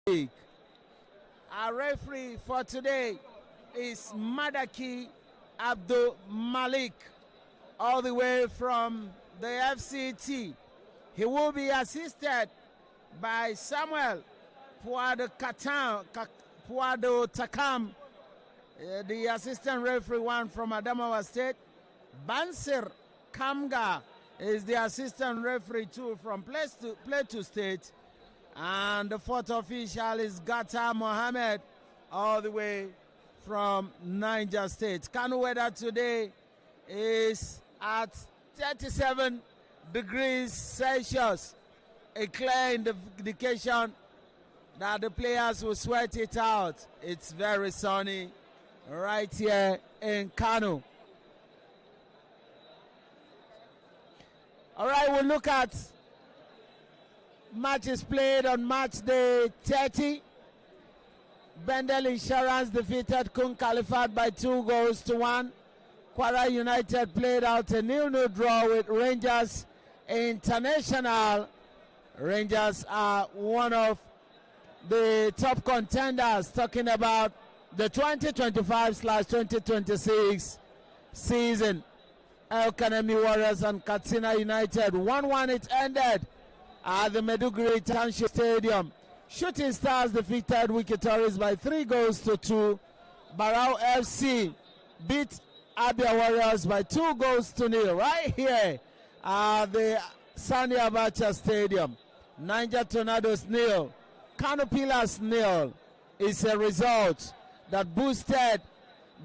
League. Our referee for today is Madaki Abdul Malik, all the way from the FCT. He will be assisted by Samuel Puado Takam, the assistant referee one from Adamawa State. Bansir Kamga is the assistant referee two from Plateau State. And the fourth official is Gata Mohammed, all the way from Niger State. Kano weather today is at 37 degrees Celsius, a clear indication that the players will sweat it out. It's very sunny right here in Kano. All right, we'll look at matches played on match day 30. Bendel Insurance defeated Kun Khalifat by 2-1. Kwara United played out a 0-0 draw with Rangers International. Rangers are one of the top contenders, talking about the 2025/2026 season. El Kanemi Warriors and Katsina United 1-1 it ended at the Meduguri Township Stadium. Shooting Stars defeated Wikitoris by 3-2. Barao FC beat Abia Warriors by 2-0 right here at the Sani Abacha Stadium. Niger Tornadoes 0, Kano Pillars 0 is a result that boosted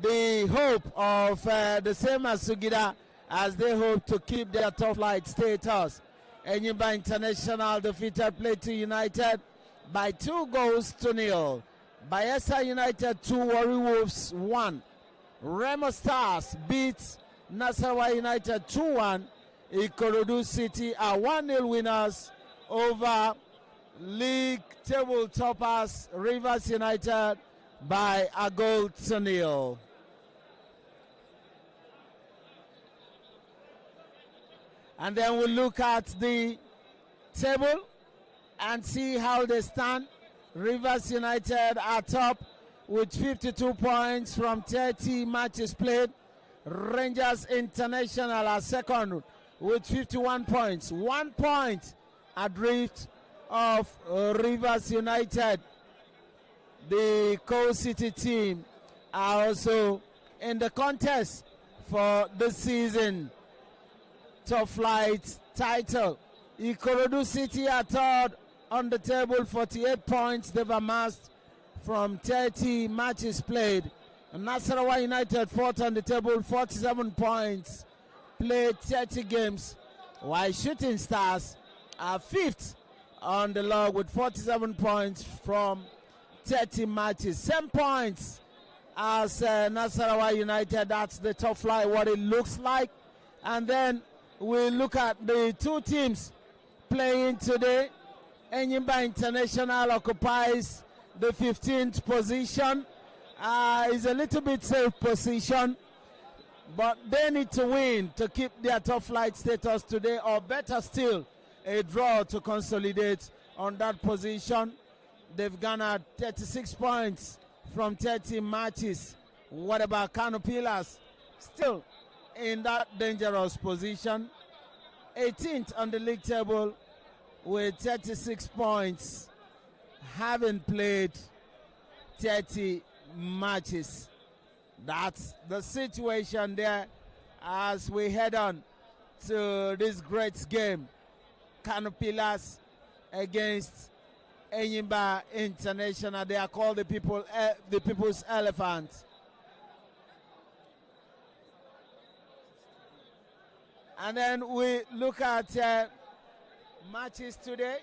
the hope of the same as Sugida, as they hope to keep their top flight status. ENYIMBA International defeated Plateau United by 2-0. Bayelsa United 2, Warri Wolves 1. Remo Stars beat Nasarawa United 2-1. Ikorodu City are 1-0 winners over league table toppers Rivers United by a goal to 0. And then we'll look at the table and see how they stand. Rivers United are top with 52 points from 30 matches played. Rangers International are second with 51 points. 1 point adrift of Rivers United. The Coal City team are also in the contest for the season top flight title. Ikorodu City are third on the table, 48 points they've amassed from 30 matches played. Nasarawa United fourth on the table, 47 points, played 30 games, while Shooting Stars are fifth on the log with 47 points from 30 matches. Same points as Nasarawa United. That's the top flight, what it looks like. And then we look at the two teams playing today. ENYIMBA International occupies the 15th position. Is a little bit safe position, but they need to win to keep their top flight status today, or better still, a draw to consolidate on that position. They've garnered 36 points from 30 matches. What about Kano Pillars? Still in that dangerous position, 18th on the league table with 36 points, having played 30 matches. That's the situation there as we head on to this great game. Kano Pillars against ENYIMBA International. They are called the People's Elephant. And then we look at matches today,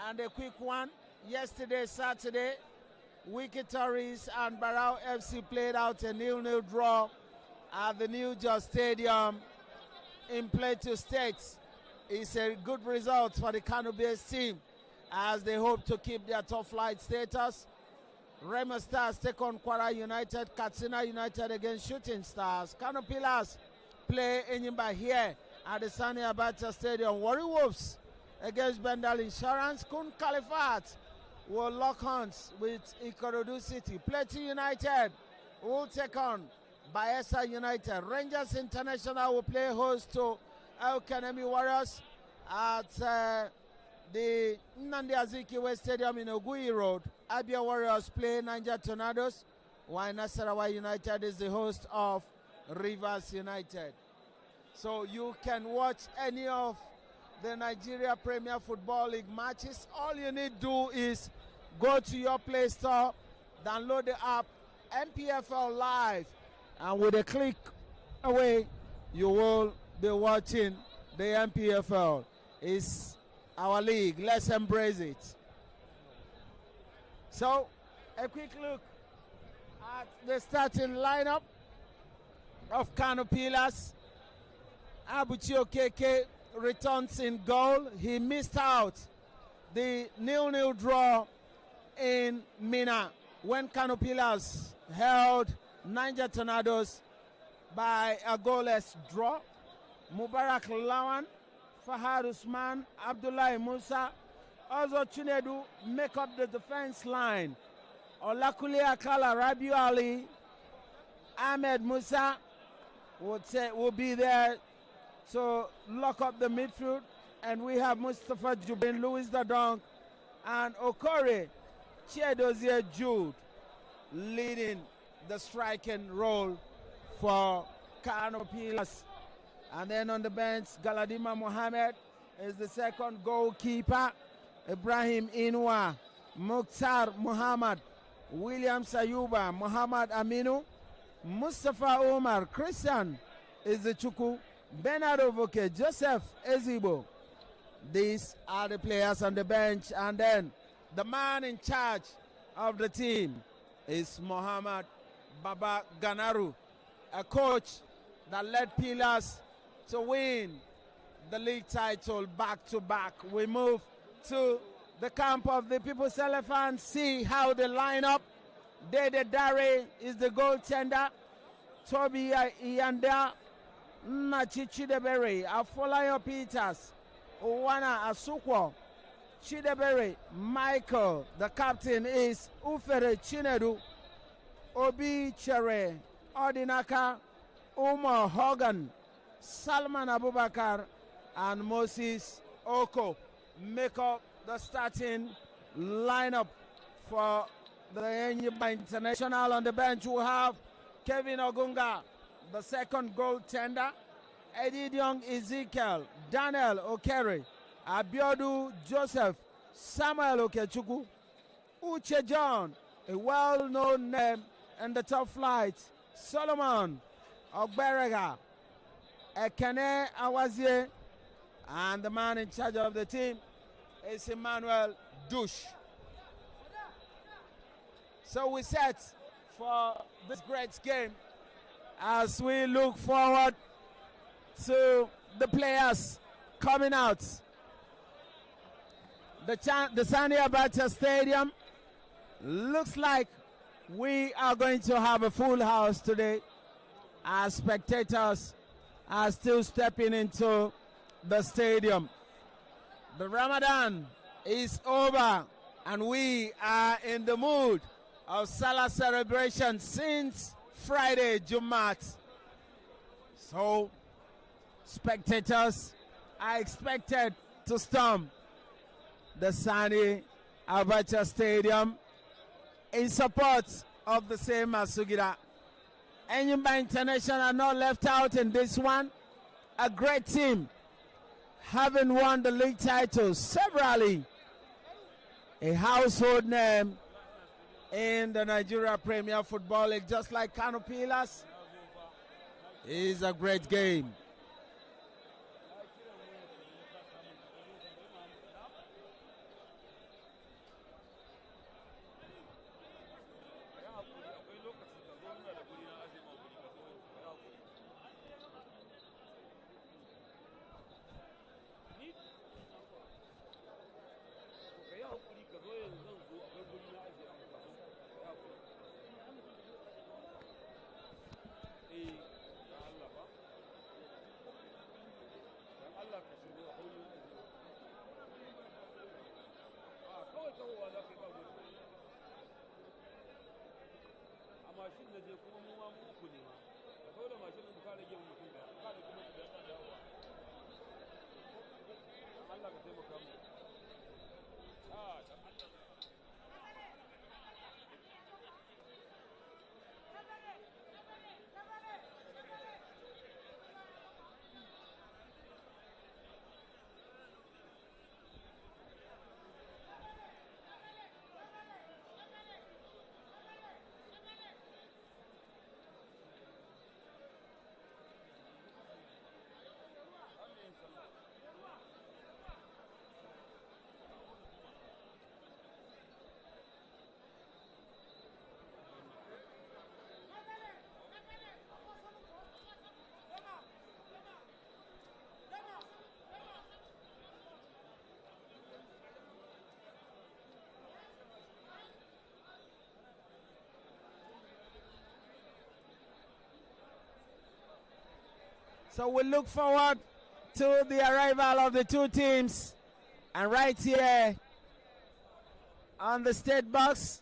and a quick one. Yesterday, Saturday, Wikitoris and Barao FC played out a 0-0 draw at the New Jos Stadium in Plateau State. It's a good result for the Kano-based team as they hope to keep their top flight status. Remo Stars take on Kwara United, Katsina United against Shooting Stars. Kano Pillars play ENYIMBA here at the Sani Abacha Stadium. Warri Wolves against Bendel Insurance. Kun Khalifat will lock horns with Ikorodu City. Plateau United will take on Bayelsa United. Rangers International will play host to El Kanemi Warriors at the Nnamdi Azikiwe Stadium in Oguyi Road. Abia Warriors play Niger Tornadoes, while Nasarawa United is the host of Rivers United. So you can watch any of the Nigeria Premier Football League matches. All you need to do is go to your Play Store, download the app NPFL Live, and with a click away, you will be watching the NPFL. It's our league. Let's embrace it. So, a quick look at the starting lineup of Kano Pillars. Abuchi Okeke returns in goal. He missed out the 0-0 draw in Mina when Kano Pillars held Niger Tornadoes by a goalless draw. Mubarak Lawan, Fahad Usman, Abdullah Musa, also Chinedu make up the defense line. Olakule Akala, Rabiu Ali, Ahmed Musa will be there to lock up the midfield. And we have Mustafa Jubin, Louis Dadong, and Okore Chiedozie Jude leading the striking role for Kano Pillars. And then on the bench, Galadima Mohammed is the second goalkeeper. Ibrahim Inwa, Mukhtar Muhammad, William Sayuba, Muhammad Aminu, Mustafa Omar, Christian is the Chuku, Bernard Ovoke, Joseph Ezibo. These are the players on the bench. And then the man in charge of the team is Muhammad Baba Ganaru, a coach that led Pillars to win the league title back-to-back. We move to the camp of the People's Elephant, see how they line up. Dede Dare is the goaltender. Toby Iyanda, Nachi Chidebere, Afolayo Peters, Owana Asukwo, Chidebere, Michael. The captain is Ufere Chinedu, Obi Chere, Odinaka, Umar Hogan, Salman Abubakar, and Moses Oko make up the starting lineup for the ENYIMBA International. On the bench we have Kevin Ogunga, the second goaltender, Eddie Young Ezekiel, Daniel Okere, Abiodu Joseph, Samuel Okechukwu, Uche John, a well-known name in the top flight, Solomon Ogberega, Ekene Awazie, and the man in charge of the team is Emmanuel Douche. So we set for this great game as we look forward to the players coming out. The Sani Abacha Stadium looks like we are going to have a full house today as spectators are still stepping into the stadium. The Ramadan is over and we are in the mood of Salah celebration since Friday, Jumat. So spectators are expected to storm the Sani Abacha Stadium in support of the same Masugira. ENYIMBA International are not left out in this one. A great team, having won the league titles severally. A household name in the Nigeria Premier Football League, just like Kano Pillars. Is a great game. Allah ka shigo a kullum. A kawai tawowa za ka yi babu So we look forward to the arrival of the two teams. And right here on the state box,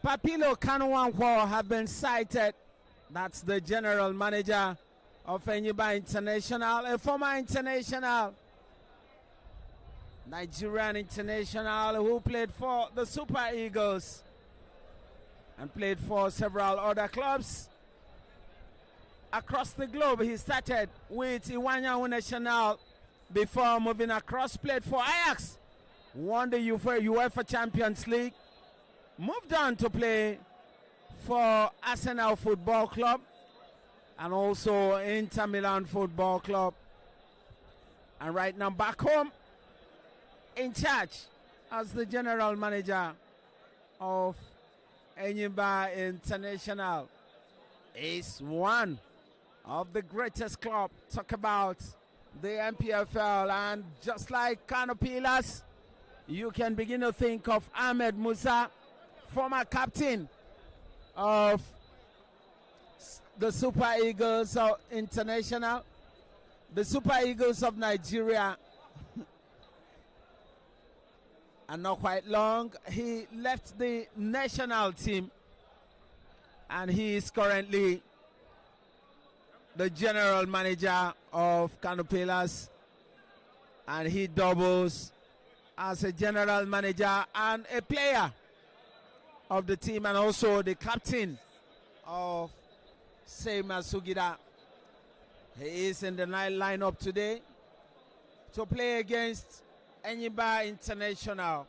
Papilo Kano have been cited. That's the general manager of ENYIMBA International, a former international, Nigerian international who played for the Super Eagles and played for several other clubs across the globe. He started with ENYIMBA National before moving across, played for Ajax, won the UEFA Champions League, moved on to play for ASN Football Club and also Inter Milan Football Club. And right now back home in charge as the general manager of ENYIMBA International. Is one of the greatest clubs. Talk about the NPFL, and just like Kano Pillars, you can begin to think of Ahmed Musa, former captain of the Super Eagles International, the Super Eagles of Nigeria. And not quite long, he left the national team, and he is currently the general manager of Kano Pillars, and he doubles as a general manager and a player of the team, and also the captain of Seima Sugida. He is in the lineup today to play against ENYIMBA International.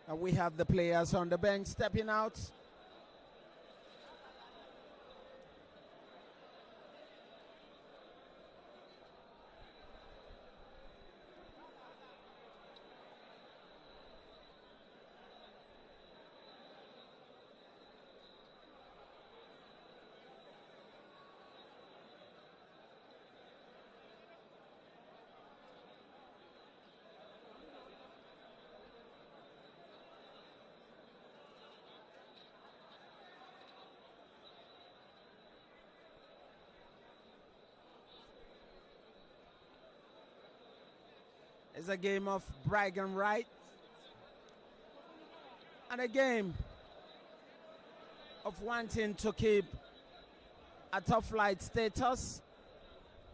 And we have the players on the bench stepping out. It's a game of brag and right, and a game of wanting to keep a top flight status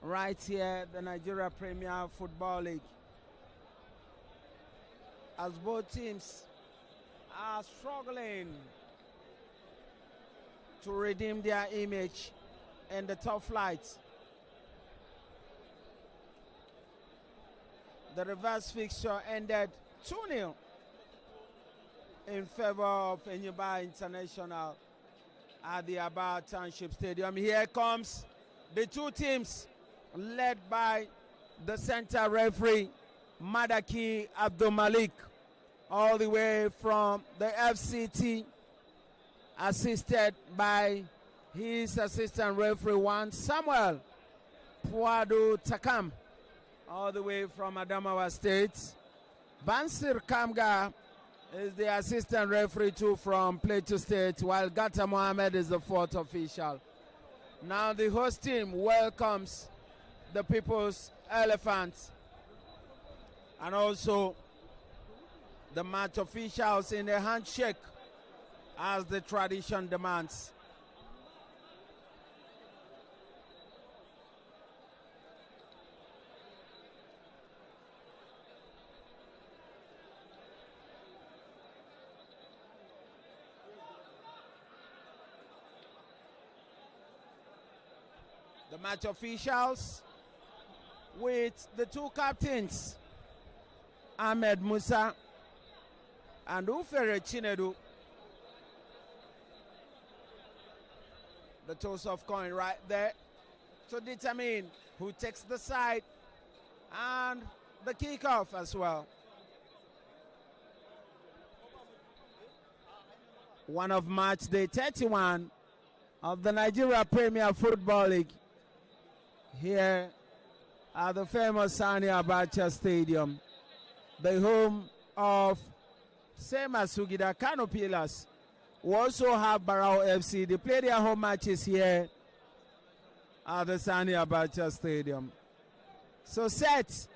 right here, the Nigerian Premier Football League, as both teams are struggling to redeem their image in the top flight. The reverse fixture ended 2-0 in favor of ENYIMBA International at the Aba Township Stadium. Here comes the two teams led by the center referee, Madaki Abdul Malik, all the way from the FCT, assisted by his assistant referee, one Samuel Puadu Takam, all the way from Adamawa State. Bansir Kamga is the assistant referee too from Plateau State, while Gata Mohammed is the fourth official. Now the host team welcomes the People's Elephants and also the match officials in a handshake as the tradition demands. The match officials with the two captains, Ahmed Musa and Ufere Chinedu. The toss of coin right there to determine who takes the side, and the kickoff as well. One of match day 31 of the Nigerian Premier Football League here at the famous Sani Abacha Stadium, the home of same as Sugida Kano Pillars. We also have Barao FC. They play their home matches here at the Sani Abacha Stadium. So set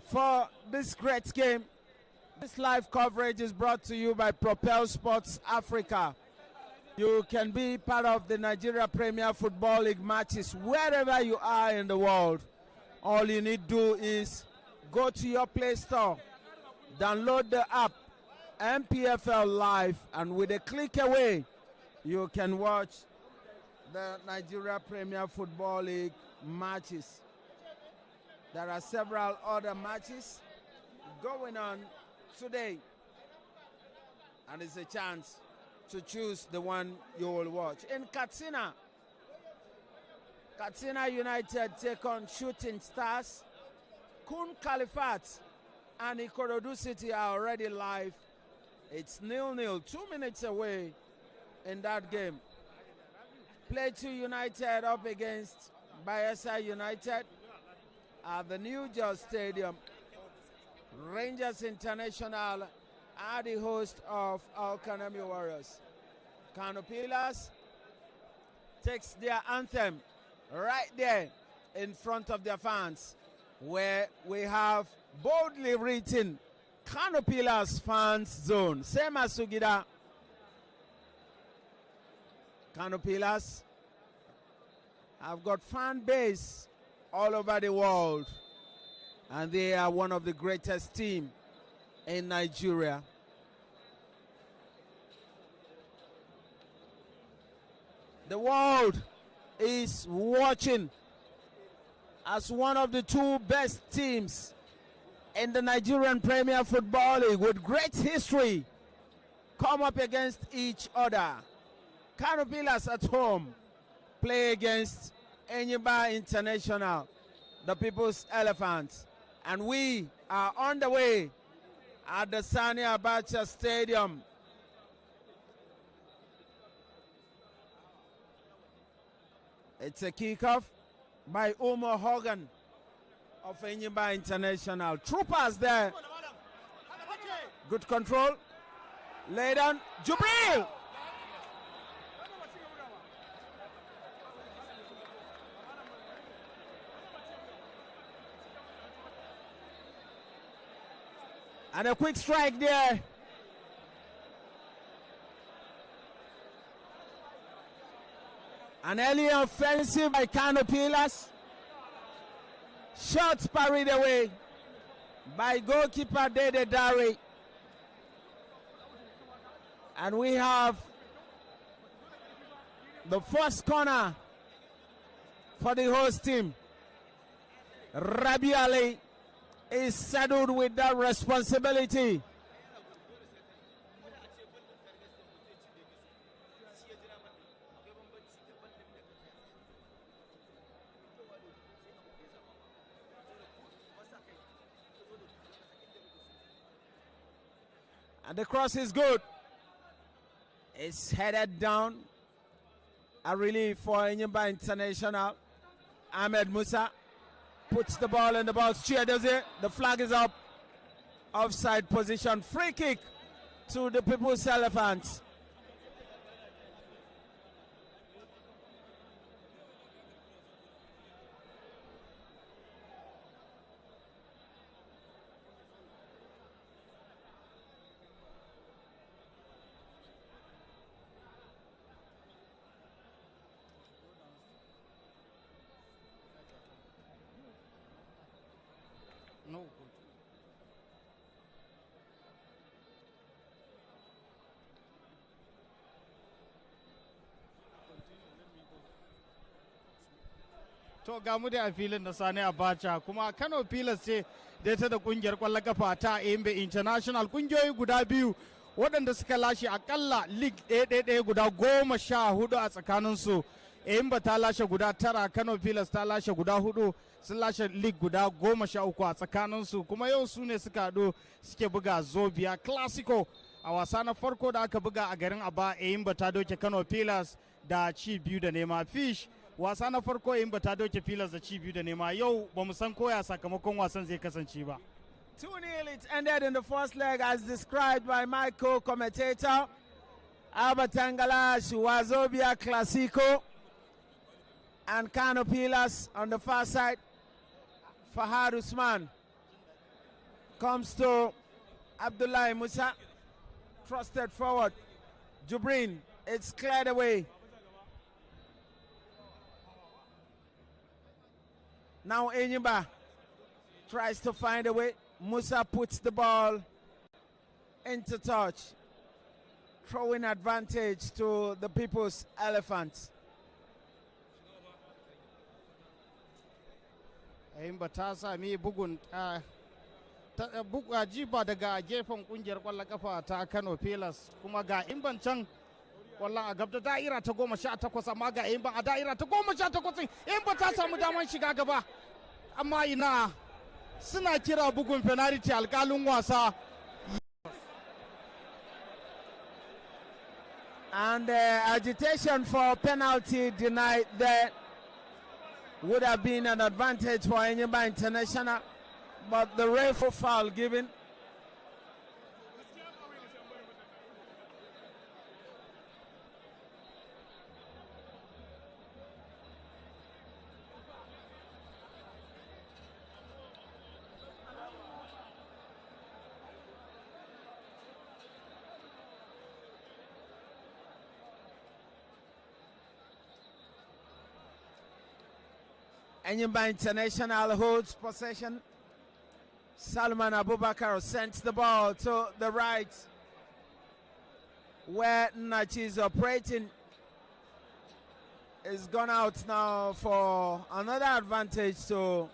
for this great game. This live coverage is brought to you by Propel Sports Africa. You can be part of the Nigeria Premier Football League matches wherever you are in the world. All you need to do is go to your Play Store, download the app NPFL Live, and with a click away, you can watch the Nigeria Premier Football League matches. There are several other matches going on today, and it's a chance to choose the one you will watch. In Katsina United take on Shooting Stars. Kun Kalifat and Ikorodu City are already live. It's 0-0, 2 minutes away in that game. Plateau United up against Bayelsa United at the New Jersey Stadium. Rangers International are the host of our Kanami Warriors. Kano Pillars takes their anthem right there in front of their fans, where we have boldly written Kano Pillars Fans Zone. Same as Sugida. Kano Pillars have got fan base all over the world, and they are one of the greatest teams in Nigeria. The world is watching as one of the two best teams in the Nigerian Premier Football League with great history come up against each other. Kano Pillars at home play against ENYIMBA International, the People's Elephants. And we are on the way at the Sani Abacha Stadium. It's a kickoff by Umo Hogan of ENYIMBA International. Troopers there. Good control. Lay down. Jubril! And a quick strike there. An early offensive by Kano Pillars. Shots parried away by goalkeeper Dede Dari. And we have the first corner for the host team. Rabi Ali is saddled with that responsibility. And the cross is good. It's headed down. A relief for ENYIMBA International. Ahmed Musa puts the ball in the box. Cheer does it. The flag is up. Offside position. Free kick to the People's Elephants. No. To ga mu da a filin da Sani Abacha kuma Kano Pillars ce da ta da kungiyar kwallon kafa ta ENYIMBA International, kungiyoyi guda biyu waɗanda suka lashe akalla league ɗaya guda 14 a tsakaninsu. ENYIMBA ta lashe guda 9, Kano Pillars ta lashe guda 4, sun lashe league guda 13 a tsakaninsu, kuma yau su ne suka haɗu suke buga Zobia Classico a wasa na farko da aka buga a garin Aba. ENYIMBA ta doke Kano Pillars da ci 2 da nema. Fish wasa na farko ENYIMBA ta doke Pillars da ci 2 da nema. Yau ba mu san koya sakamakon wasan zai kasance ba. 2-0 it ended in the first leg as described by my co-commentator Abatangala Wazobia Classico, and Kano Pillars on the far side. Fahad Usman comes to Abdullah Musa, thrusted forward. Jubrin, it's cleared away. Now ENYIMBA tries to find a way. Musa puts the ball into touch, throwing advantage to the People's Elephants. ENYIMBA ta sami bugun jiba daga gefen kungiyar kwallon kafa ta Kano Pillars, kuma ga ENYIMBA can kwallon a gabda da'ira ta 18, amma ga ENYIMBA a da'ira ta 18. ENYIMBA ta samu daman shiga gaba, amma ina suna kira bugun penalty. Alkalin wasa and agitation for penalty denied there. Would have been an advantage for ENYIMBA International, but the ref foul given. ENYIMBA International holds possession. Salman Abubakar sends the ball to the right, where Nachi is operating. Is gone out now for another advantage to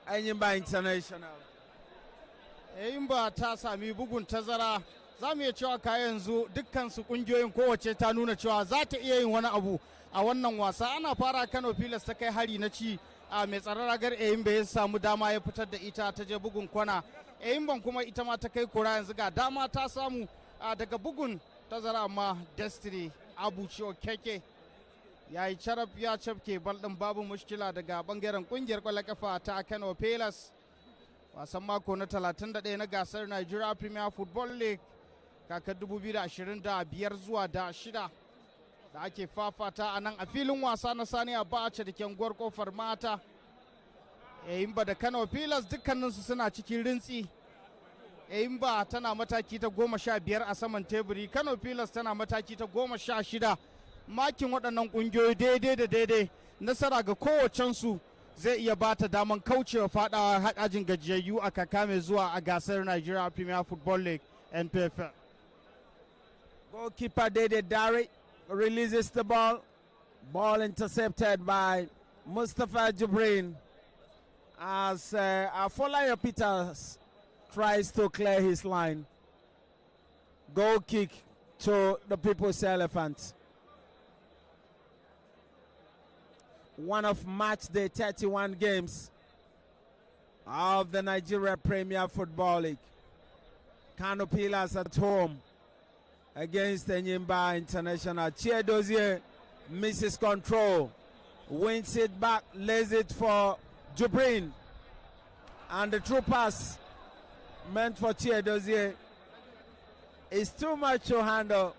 ENYIMBA International. ENYIMBA ta sami bugun tazara. Za mu iya cewa ka yanzu dukkansu kungiyoyin kowace ta nuna cewa za ta iya yin wani abu a wannan wasa. Ana fara Kano Pillars ta kai hari na ci a mai tsaron ragar ENYIMBA ya samu dama ya fitar da ita ta je bugun kwana. ENYIMBA kuma ita ma ta kai kura, yanzu ga dama ta samu daga bugun tazara, amma Destiny Abu Ciwo Keke ya yi carab ya cafke bal ɗin babu mushkila daga bangaren kungiyar kwallon kafa ta Kano Pillars. Wasan mako na 31 na gasar Nigerian Premier Football League kakar 2025 zuwa da 6 da ake fafata a nan a filin wasa na Sani Abacha da ke kofar mata. ENYIMBA da Kano Pillars dukkaninsu suna cikin rintsi. ENYIMBA tana mataki ta 15 a saman teburi, Kano Pillars tana mataki ta 16. Makin waɗannan ƙungiyoyi daidai da daidai, nasara ga kowacensu zai iya ba ta daman kaucewa faɗawa haɗajin gajiyayyu a kaka mai zuwa a gasar Nigerian Premier Football League NPFL. Goalkeeper Dede Dari releases the ball. Ball intercepted by Mustafa Jubrin as Afolayo Peters tries to clear his line. Goal kick to the People's Elephants. One of match day 31 games of the Nigerian Premier Football League. Kano Pillars at home against ENYIMBA International. Chiedozie misses control, wins it back, lays it for Jubrin, and the true pass meant for Chiedozie is too much to handle.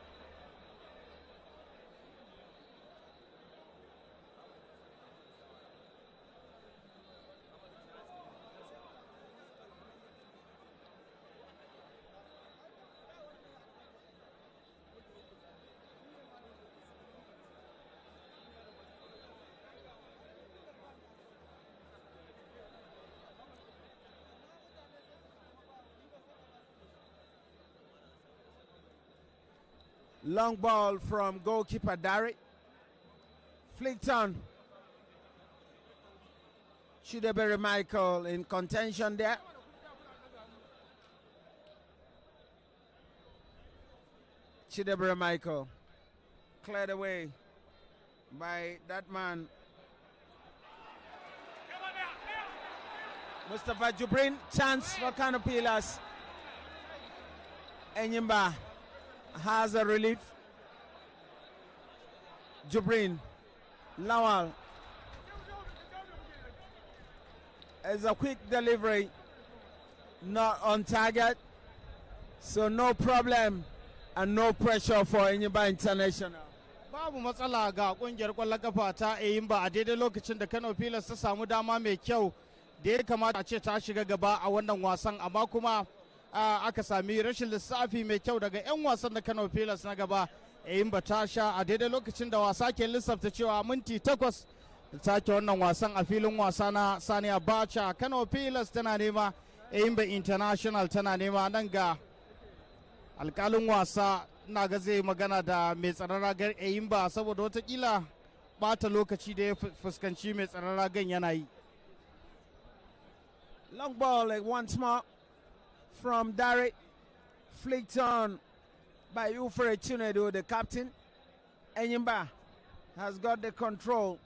Long ball from goalkeeper Dari. Flicked on. Chideberry Michael in contention there. Chideberry Michael cleared away by that man. Mustafa Jubrin, chance for Kano Pillars. ENYIMBA has a relief. Jubrin, Lawal. It's a quick delivery, not on target, so no problem and no pressure for ENYIMBA International. Babu matsala ga kungiyar kwallon kafa ta ENYIMBA a daidai lokacin da Kano Pillars ta samu dama mai kyau da ya kamata a ce ta shiga gaba a wannan wasan, amma kuma aka sami rashin lissafi mai kyau daga 'yan wasan da Kano Pillars na gaba. ENYIMBA ta sha a daidai lokacin da wasa ke lissafta cewa minti 8 da take wannan wasan a filin wasa na Sani Abacha. Kano Pillars tana nema, ENYIMBA International tana nema. Nan ga alkalin wasa ina ga zai magana da mai tsaron ragar ENYIMBA saboda watakila bata lokaci da ya fuskanci mai tsaron ragan yana yi. Long ball like once more from Dari, flicked on by Ufere Chinedu, the captain. ENYIMBA has got the control.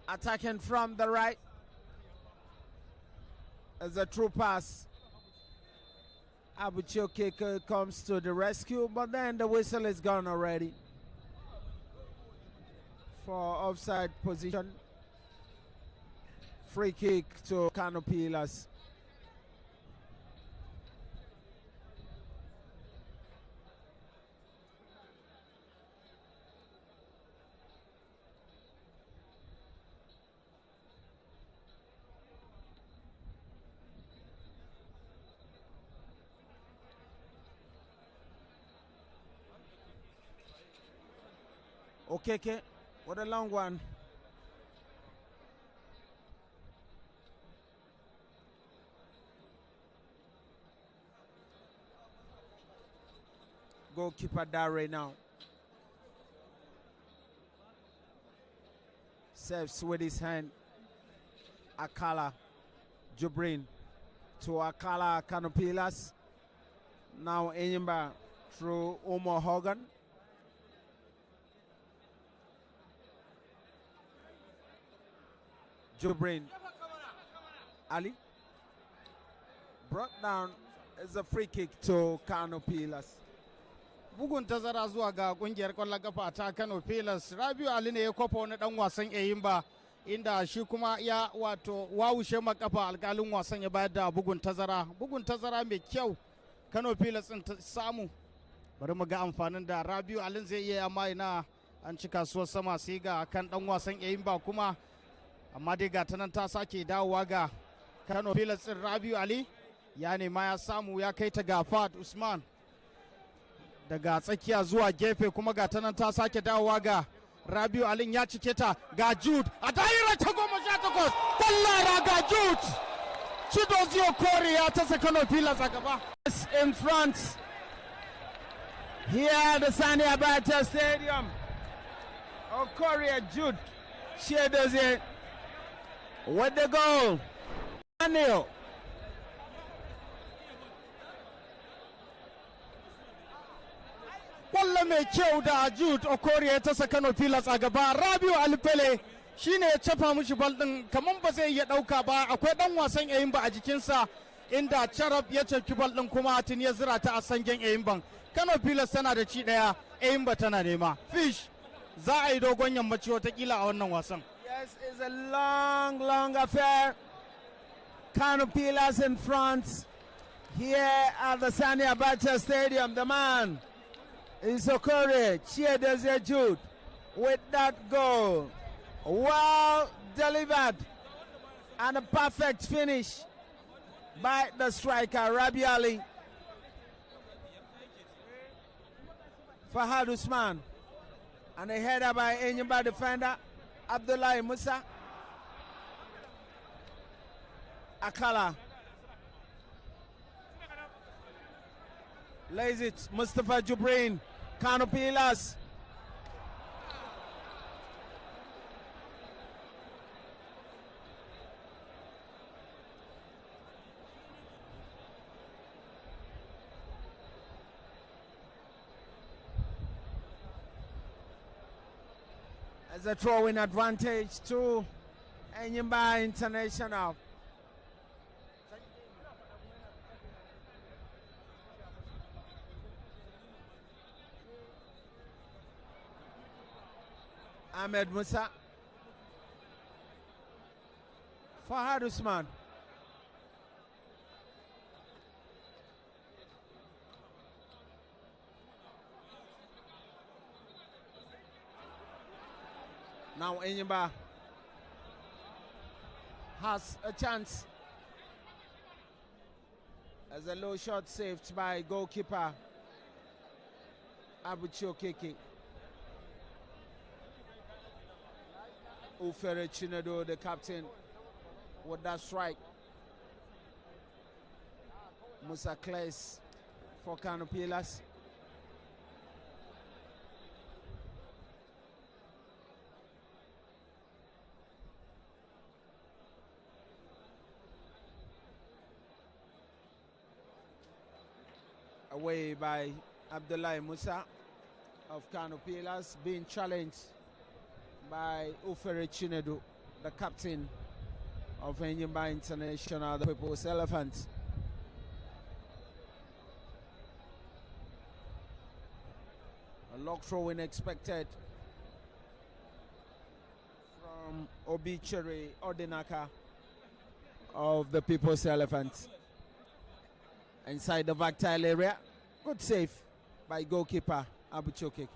Attacking from the right as a true pass. Abuchokeke comes to the rescue, but then the whistle is gone already for offside position. Free kick to Kano Pillars. Okeke with a long one. Goalkeeper Dare now. Saves with his hand. Akala. Jubrin to Akala Kano Pillars. Now ENYIMBA through Omar Hogan. Jubrin. Ali. Brought down as a free kick to Kano Pillars. Bugun tazara zuwa ga kungiyar kwallon kafa ta Kano Pillars. Rabiu Ali ne ya kofa wani dan wasan ENYIMBA inda shi kuma ya wato wawushe makafa alkalin wasan ya bayar da bugun tazara. Bugun tazara mai kyau Kano Pillars din ta samu. Bari mu ga amfanin da Rabiu Ali zai iya, amma ina an ci kasuwar sama sai ga kan dan wasan ENYIMBA kuma, amma dai ga tanan ta sake dawowa ga Kano Pillars din. Rabiu Ali ya nema ya samu, ya kai ta ga Fad Usman daga tsakiya zuwa gefe, kuma ga tanan ta sake dawowa ga Rabiu Ali, ya cike ta ga Jude a daira ta 18. Tallara ga Jude. Chidozie Okori ya tasa Kano Pillars a gaba. In front here at the Sani Abacha Stadium. Okori Jude Chidozie with the goal. Daniel. Kwallo mai kyau da Jude Okori ya tasa Kano Pillars a gaba. Rabiu Alifele shine ya cafa mushi bal din, kaman ba zai iya dauka ba. Akwai dan wasan ENYIMBA a jikinsa. inda Charab ya caki bal din kuma tun ya zira ta a sangen Eyimban. Kano Pillars tana da ci daya, Eyimba tana nema. Fish za a yi dogon yammaci watakila a wannan wasan. Yes, it's a long affair. Kano Pillars in front here at the Sani Abacha Stadium. The man is Okore Chiedozie Jude with that goal. Well delivered and a perfect finish by the striker Rabi Ali. Fahad Usman and a header by ENYIMBA defender Abdullahi Musa. Akala lays it. Mustafa Jubreen, Kano Pillars. As a throw-in advantage to ENYIMBA International. Ahmed Musa. Fahad Usman. Now ENYIMBA has a chance as a low shot saved by goalkeeper Abuchi Okeke. Ufere Chinedu, the captain, with that strike. Musa Claes for Kano Pillars. Away by Abdullahi Musa of Kano Pillars, being challenged by Ufere Chinedu, the captain of ENYIMBA International, the People's Elephant. A lock throw-in expected from Obichiri Odinaka of the People's Elephant. Inside the Vactile area, good save by goalkeeper Abuchi Okeke.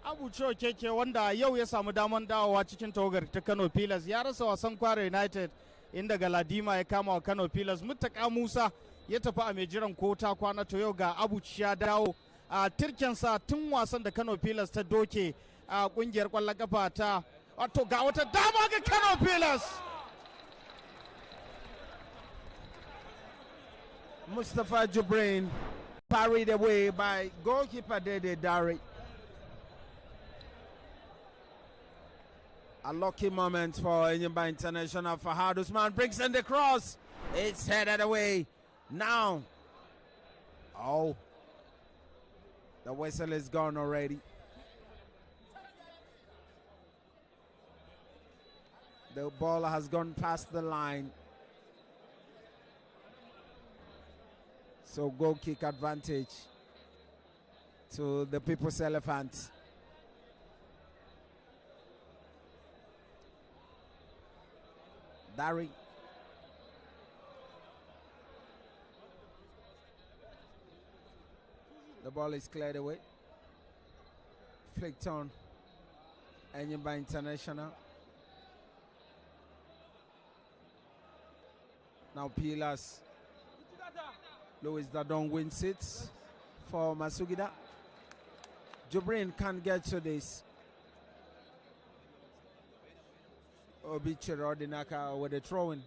Abuchi Okeke wanda yau ya samu daman dawowa cikin tawagar ta Kano Pillars ya rasa wasan Kwara United inda Galadima ya kama wa Kano Pillars. Muttaka Musa ya tafi a mai jiran ko ta kwana, to yau ga Abuchi ya dawo a tirkensa tun wasan da Kano Pillars ta doke a kungiyar kwallon kafa ta, wato ga wata dama ga Kano Pillars. Mustafa Jubreen parried away by goalkeeper Dede Dari. A lucky moment for ENYIMBA International. Fahad Usman brings in the cross. It's headed away. Now, oh, the whistle is gone already. The ball has gone past the line. So goal kick advantage to the People's Elephants. Dari. The ball is cleared away. Flicked on. ENYIMBA International. Now Pillars. Louis Dadon wins it for Masugida. Jubreen can't get to this. Obichiri Odinaka with a throw-in.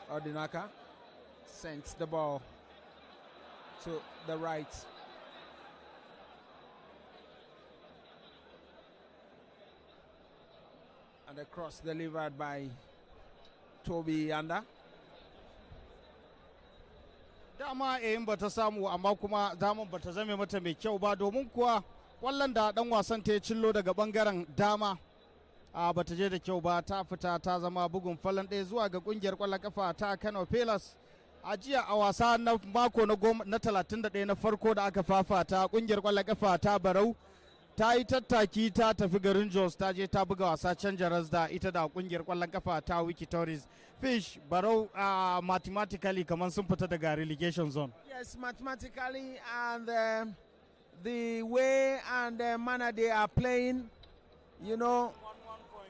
Odinaka sends the ball to the right. And a cross delivered by Toby Yanda. Dama Eyimba ta samu amma kuma daman bata zame mata mai kyau ba, domin kuwa kwallon da dan wasan ta ya cillo daga bangaren dama bata je da kyau ba, ta fita ta zama bugun falon ɗaya zuwa ga kungiyar kwallon kafa ta Kano Pillars. A jiya a wasa na mako na 31 na farko da aka fafata, kungiyar kwallon kafa ta Barau ta yi tattaki ta tafi garin Jos, ta je ta buga wasa can Jaras da ita da kungiyar kwallon kafa ta Wiki Tories. Fish Barau mathematically kamar sun fita daga relegation zone. Yes, mathematically, and the way and the manner they are playing, you know,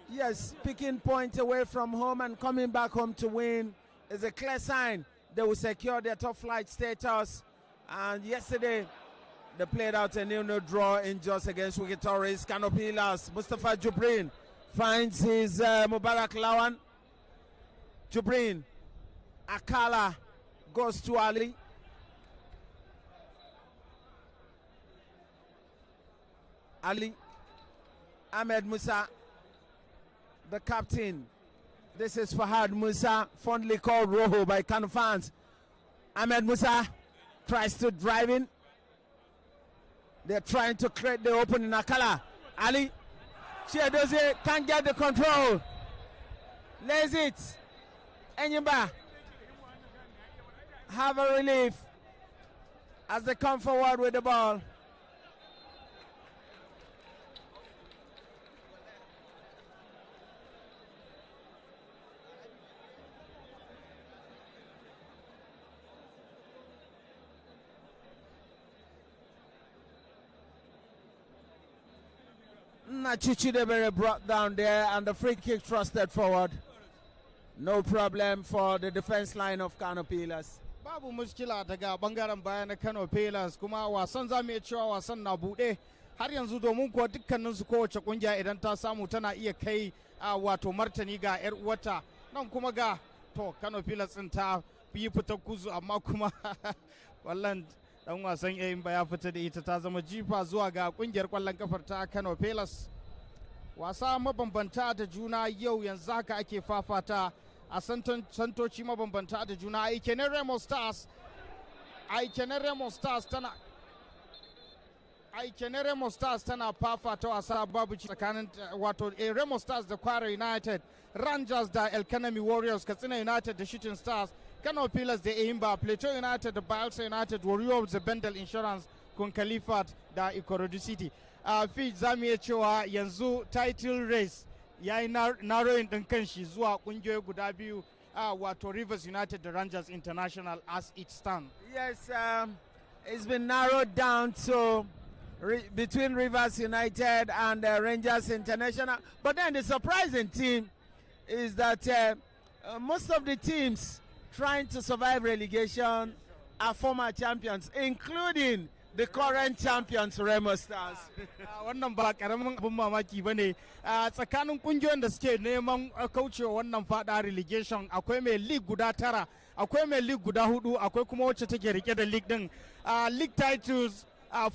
yes, picking points away from home and coming back home to win is a clear sign they will secure their top flight status. And yesterday, they played out a 0-0 draw in Jos against Wiki Tories. Kano Pillars, Mustafa Jubrin finds his Mubarak Lawan. Jubrin, Akala goes to Ali. Ali, Ahmed Musa, the captain. This is Fahad Musa, fondly called Roho by Kano fans. Ahmed Musa tries to drive in. They're trying to create the opening. Akala, Ali, Chiedozie can't get the control. Lays it. ENYIMBA have a relief as they come forward with the ball. Nachichi Debere brought down there and the free kick thrusted forward. No problem for the defense line of Kano Pillars. Babu mushkila daga bangaren baya na Kano Pillars, kuma wasan za mu iya cewa wasan na buɗe har yanzu, domin kuwa dukkaninsu kowace kungiya idan ta samu tana iya kai wato martani ga 'yar uwata. Nan kuma ga to Kano Pillars din ta yi fitar kuzu, amma kuma wallan dan wasan ENYIMBA ya fita da ita, ta zama jifa zuwa ga kungiyar kwallon kafar ta Kano Pillars. Wasa mabambanta da juna yau yanzu haka ake fafata a santoci mabambanta da juna. Aikene Remo Stars tana fafata wasa babu ci tsakanin wato Remo Stars da Kwara United, Rangers da Elkanami Warriors, Katsina United da Shooting Stars, Kano Pillars da ENYIMBA, Plateau United da Bayelsa United, Warriors da Bendel Insurance, Kun Khalifat da Ikorodu City. Fi za mu iya cewa yanzu title race ya yi narrowing ɗin kanshi zuwa ƙungiyoyi guda biyu, wato Rivers United da Rangers International as it stand. Yes, it's been narrowed down to between Rivers United and Rangers International. But then the surprising thing is that most of the teams trying to survive relegation are former champions, including the current champions Remo Stars. Wannan ba karamin abin mamaki ba ne. Tsakanin kungiyoyin da suke neman kaucewa wannan fada relegation, akwai mai league guda 9, akwai mai league guda 4, akwai kuma wacce take rike da league din. League titles,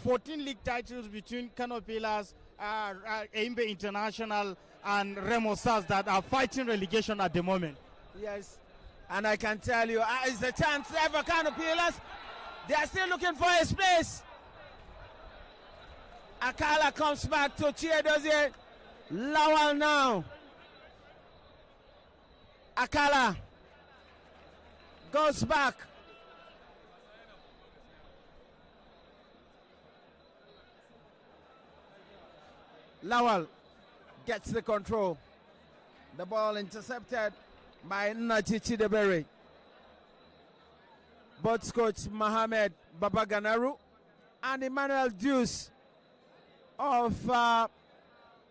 14 league titles between Kano Pillars, ENYIMBA International and Remo Stars that are fighting relegation at the moment. Yes, and I can tell you, it's the chance there for Kano Pillars. They are still looking for a space. Akala comes back to Chiedozie. Lawal now. Akala goes back. Lawal gets the control. The ball intercepted by Nachichi Debere. Both coach Mohamed Babaganaru and Emmanuel Deuce of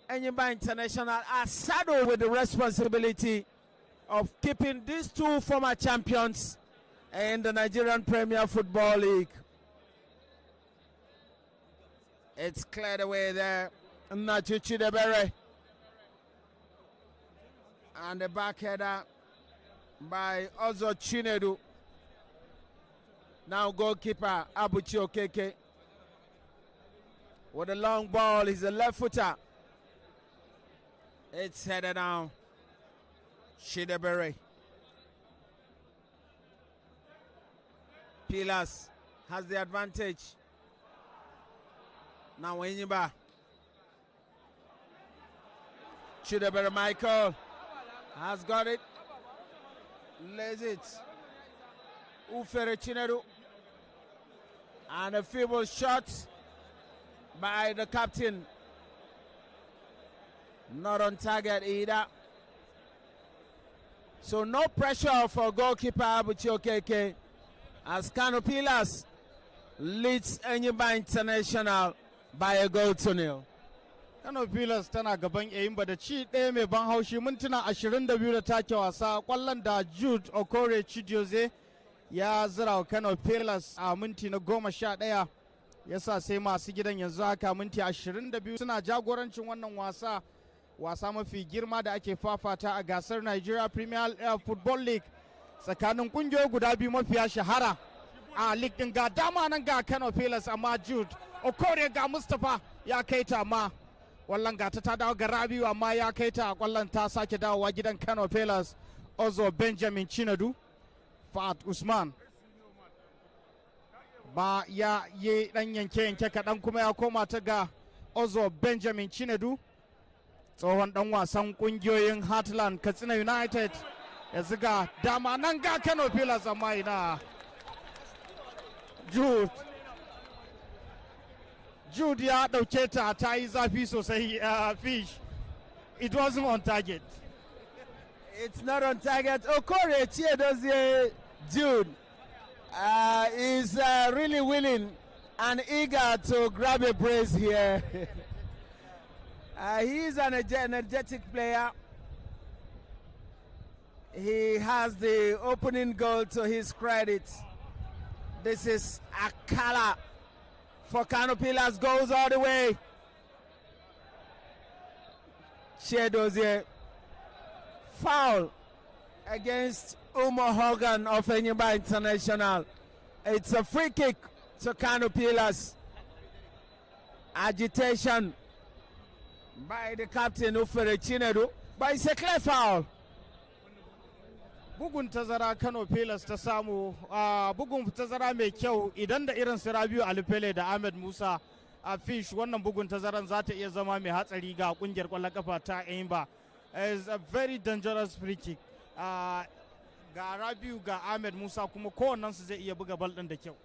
ENYIMBA International are saddled with the responsibility of keeping these two former champions in the Nigerian Premier Football League. It's cleared away there. Nachichi Debere. And the back header by Ozo Chinedu. Now goalkeeper Abuchi Okeke. With a long ball, he's a left footer. It's headed down. Chidebere. Pillars has the advantage. Now ENYIMBA. Chidebere Michael has got it. Lays it. Ufere Chinedu. And a feeble shot by the captain. Not on target either. So no pressure for goalkeeper Abuchi Okeke as Kano Pillars leads ENYIMBA International by a goal to nil. Kano Pillars tana gaban ENYIMBA da ci ɗaya mai ban haushi mintuna 22 da take wasa kwallon da Jude Okore Chidioze ya zira wa Kano Pillars a minti na 11 yasa sai masu gidan yanzu haka minti 22 suna jagorancin wannan wasa mafi girma da ake fafata a gasar Nigerian Premier Football League tsakanin kungiyoyi guda biyu mafiya shahara a league din. Ga dama nan ga Kano Pillars amma Jude Okore ga Mustapha ya kai ta amma wallan ga ta dawo ga Rabiu amma ya kai ta kwallon ta sake dawowa gidan Kano Pillars. Ozo Benjamin Chinedu, Fat Usman ba ya yi dan yanke kaɗan kuma ya koma ta ga Ozo Benjamin Chinedu, tsohon dan wasan kungiyoyin Heartland Katsina United. Ya ziga dama nan ga Kano Pillars amma ina Jude ya dauke ta yi zafi sosai. Fish, it wasn't on target. It's not on target. Okore Chiedozie Jude is really willing and eager to grab a brace here. He is an energetic player. He has the opening goal to his credit. This is Akala for Kano Pillars, goes all the way. Chiedozie. Foul against Umo Hogan of ENYIMBA International. It's a free kick to Kano Pillars. Agitation by the captain Ufere Chinedu, but it's a clear foul. Bugun tazara Kano Pillars ta samu bugun tazara mai kyau idan da irin su Rabiu Alifele da Ahmed Musa a Fish, wannan bugun tazaran za ta iya zama mai hatsari ga kungiyar kwallon kafa ta ENYIMBA. Is a very dangerous free kick. Ga Rabiu ga Ahmed Musa kuma kowannen su zai iya buga bal din da kyau.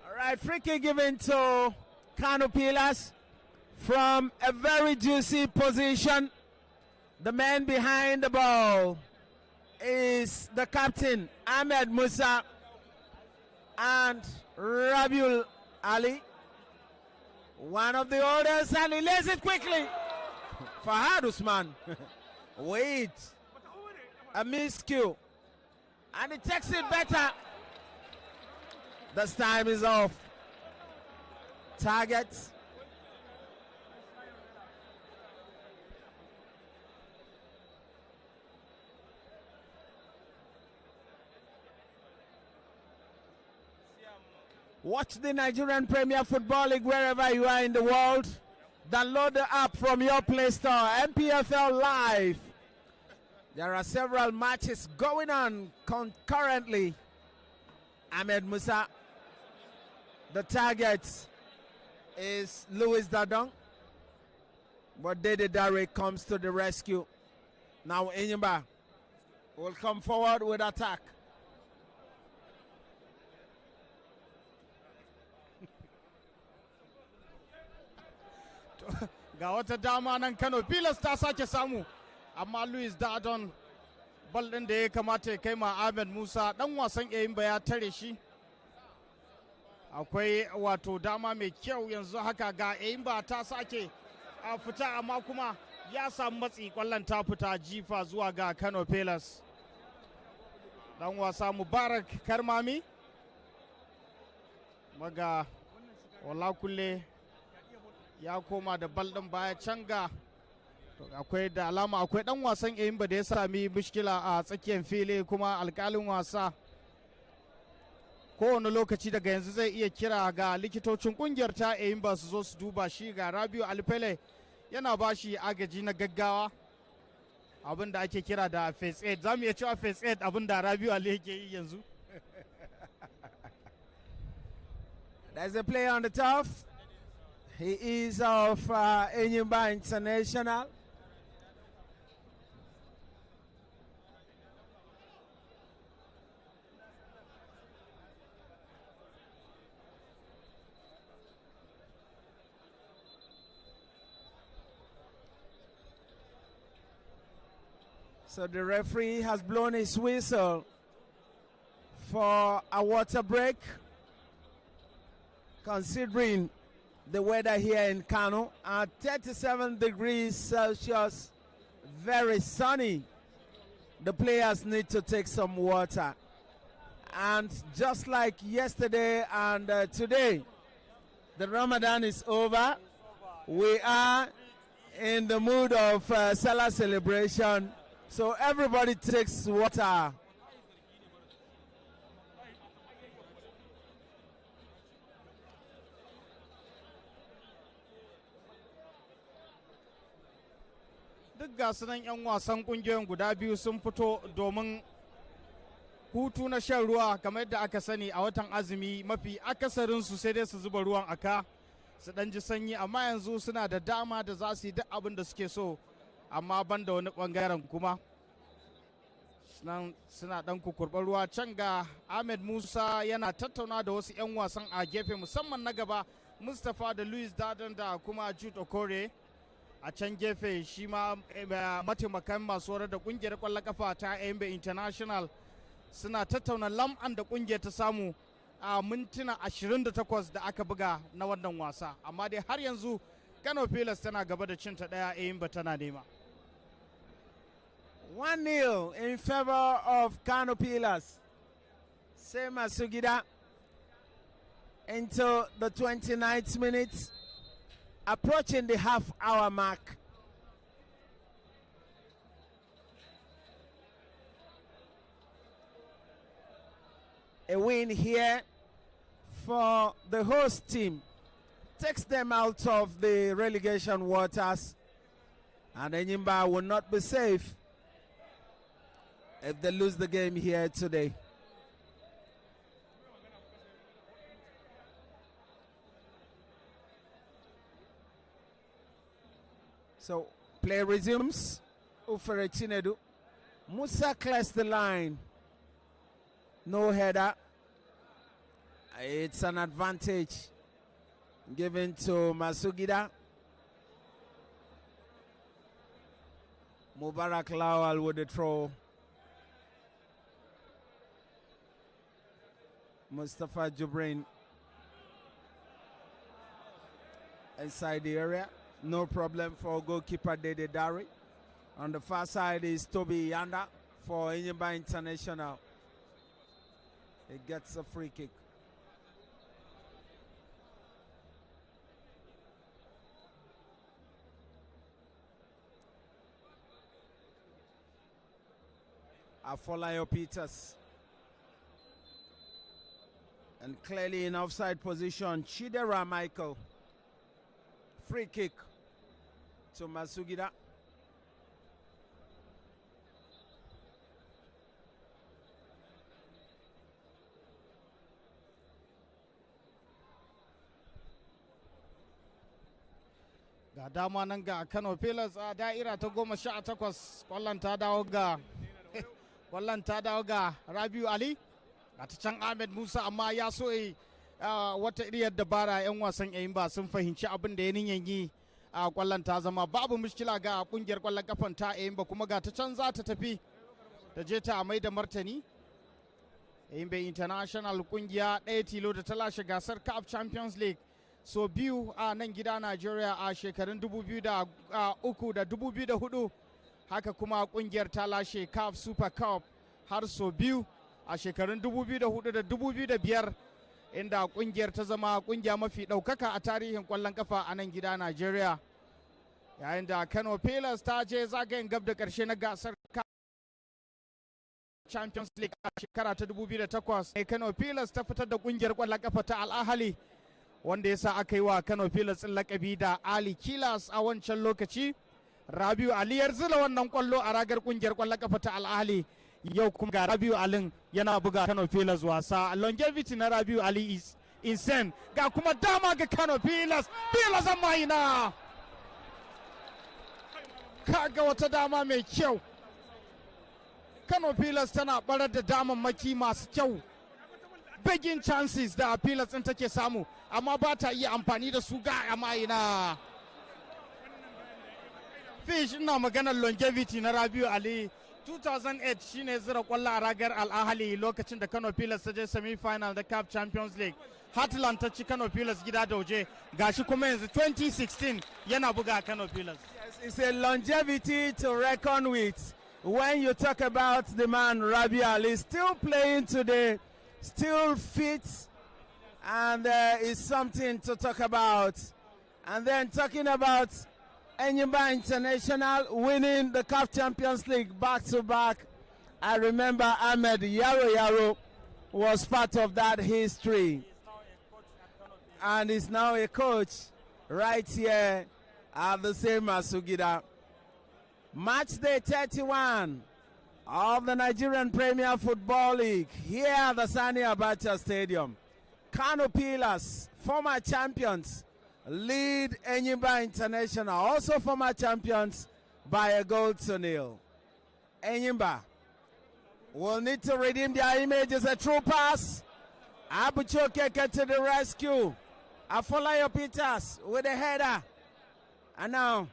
All right, free kick given to Kano Pillars from a very juicy position. The man behind the ball is the captain Ahmed Musa and Rabiul Ali, one of the oldest, and he lays it quickly. Fahad Usman. Wait, a miscue, and he takes it better. This time is off target. Watch the Nigerian Premier Football League wherever you are in the world. Download the app from your Play Store. NPFL Live. There are several matches going on concurrently. Ahmed Musa. The target is Louis Dadong. But Dede Dare comes to the rescue. Now ENYIMBA will come forward with attack. Ga wata dama nan Kano Pillars ta sake samu, amma Louis Dadon bal ɗin da ya kamata ya kai ma Ahmed Musa ɗan wasan ENYIMBA ya tare shi. Akwai wato dama mai kyau yanzu haka ga ENYIMBA ta sake a fita, amma kuma ya samu matsi, kwallon ta fita jifa zuwa ga Kano Pillars. Ɗan wasa Mubarak Karmami maga Olakunle ya koma da bal ɗin baya canga. Akwai da alama akwai ɗan wasan ENYIMBA da ya sami mushkila a tsakiyar fili, kuma alƙalin wasa kowane lokaci daga yanzu zai iya kira ga likitocin kungiyar ta ENYIMBA su zo su duba shi. Ga Rabiu Alifele yana ba shi agaji na gaggawa, abin da ake kira da face aid. Za mu iya cewa face aid abin da Rabiu Ali yake yi yanzu. There's a play on the turf. He is of ENYIMBA International. So the referee has blown his whistle for a water break, considering the weather here in Kano at 37 degrees Celsius, very sunny. The players need to take some water. And just like yesterday and today, the Ramadan is over. We are in the mood of Salah celebration. So everybody takes water. Duk gasunan 'yan wasan kungiyoyin guda biyu sun fito domin hutu na shan ruwa kamar yadda aka sani a watan azumi mafi akasarinsu sai dai su zuba ruwan aka su dan ji sanyi, amma yanzu suna da dama da za su yi duk abin da suke so, amma ban da wani bangaren kuma suna dan kukurbar ruwa. Can ga Ahmed Musa yana tattauna da wasu 'yan wasan a gefe, musamman na gaba Mustapha da Luis Dadan da kuma Jude Okore. A can gefe shi ma mataimakan masu horar da kungiyar kwallon kafa ta ENYIMBA International suna tattauna lam'an da kungiyar ta samu a mintuna 28 da aka buga na wannan wasa, amma dai har yanzu Kano Pillars tana gaba da cinta daya, ENYIMBA tana nema. 1-0 in favor of Kano Pillars. Sai Masugida into the 29th minute, approaching the half-hour mark. A win here for the host team takes them out of the relegation waters, and ENYIMBA will not be safe if they lose the game here today. So play resumes. Ufere Chinedu. Musa clears the line. No header. It's an advantage given to Masugida. Mubarak Lawal with the throw. Mustafa Jubrin inside the area. No problem for goalkeeper Dede Dari. On the far side is Toby Yanda for ENYIMBA International. He gets a free kick. Afolayo Peters. And clearly in offside position, Chidera Michael. Free kick to Masugida. Ga dama nan ga Kano Pillars a da'ira ta 18, kwallon ta dawo ga Rabiu Ali. A ta can Ahmed Musa, amma ya so wata iriyar dabara 'yan wasan ENYIMBA sun fahimci abin da ya niyan yi. A kwallon ta zama babu mushkila ga kungiyar kwallon kafan ta ENYIMBA, kuma ga ta can za ta tafi ta je ta mai da martani. ENYIMBA International kungiya ɗaya tilo da ta lashe gasar CAF Champions League so biyu a nan gida Nigeria a shekarun 2003 da 2004. Haka kuma kungiyar ta lashe CAF Super Cup har so biyu a shekarun 2004 da 2005, inda kungiyar ta zama kungiya mafi daukaka a tarihin kwallon kafa a nan gida Nigeria. Yayin da Kano Pillars ta je zagayen gab da karshe na gasar Champions League a shekara ta 2008, Kano Pillars ta fitar da kungiyar kwallon kafa ta Al Ahly, wanda ya sa aka yi wa Kano Pillars lakabi da Ali Killers a wancan lokaci. Rabiu Ali ya zula wannan kwallo a ragar kungiyar kwallon kafa ta Al Ahly. Yau kuma ga Rabiu Alin yana buga Kano Pillars wasa. Longevity na Rabiu Ali insane. Ga kuma dama ga Kano Pillars. Pillars amma ina. Kaga wata dama mai kyau. Kano Pillars tana barar da damammaki masu kyau. Begging chances da Pillars ɗin take samu, amma ba ta iya amfani da su ga amma ina. Fish ina maganar longevity na Rabiu Ali. 2008 shine zira kwallo a ragar Al Ahly lokacin da Kano Pillars ta je semi-final da CAF Champions League. Heartland ta ci Kano Pillars gida da waje. Gashi kuma yanzu 2016 yana buga Kano Pillars. Yes, it's a longevity to reckon with. When you talk about the man Rabiu Ali, still playing today, still fit, and is something to talk about. And then talking about ENYIMBA International winning the CAF Champions League back-to-back. I remember Ahmed Yaro was part of that history. And is now a coach right here at the same Asugida. Match day 31 of the Nigerian Premier Football League here at the Sani Abacha Stadium. Kano Pillars, former champions, lead ENYIMBA International, also former champions, by a goal to nil. ENYIMBA will need to redeem their image as a true pass. Abucho Keke to the rescue. Afolayo Peters with a header. And now,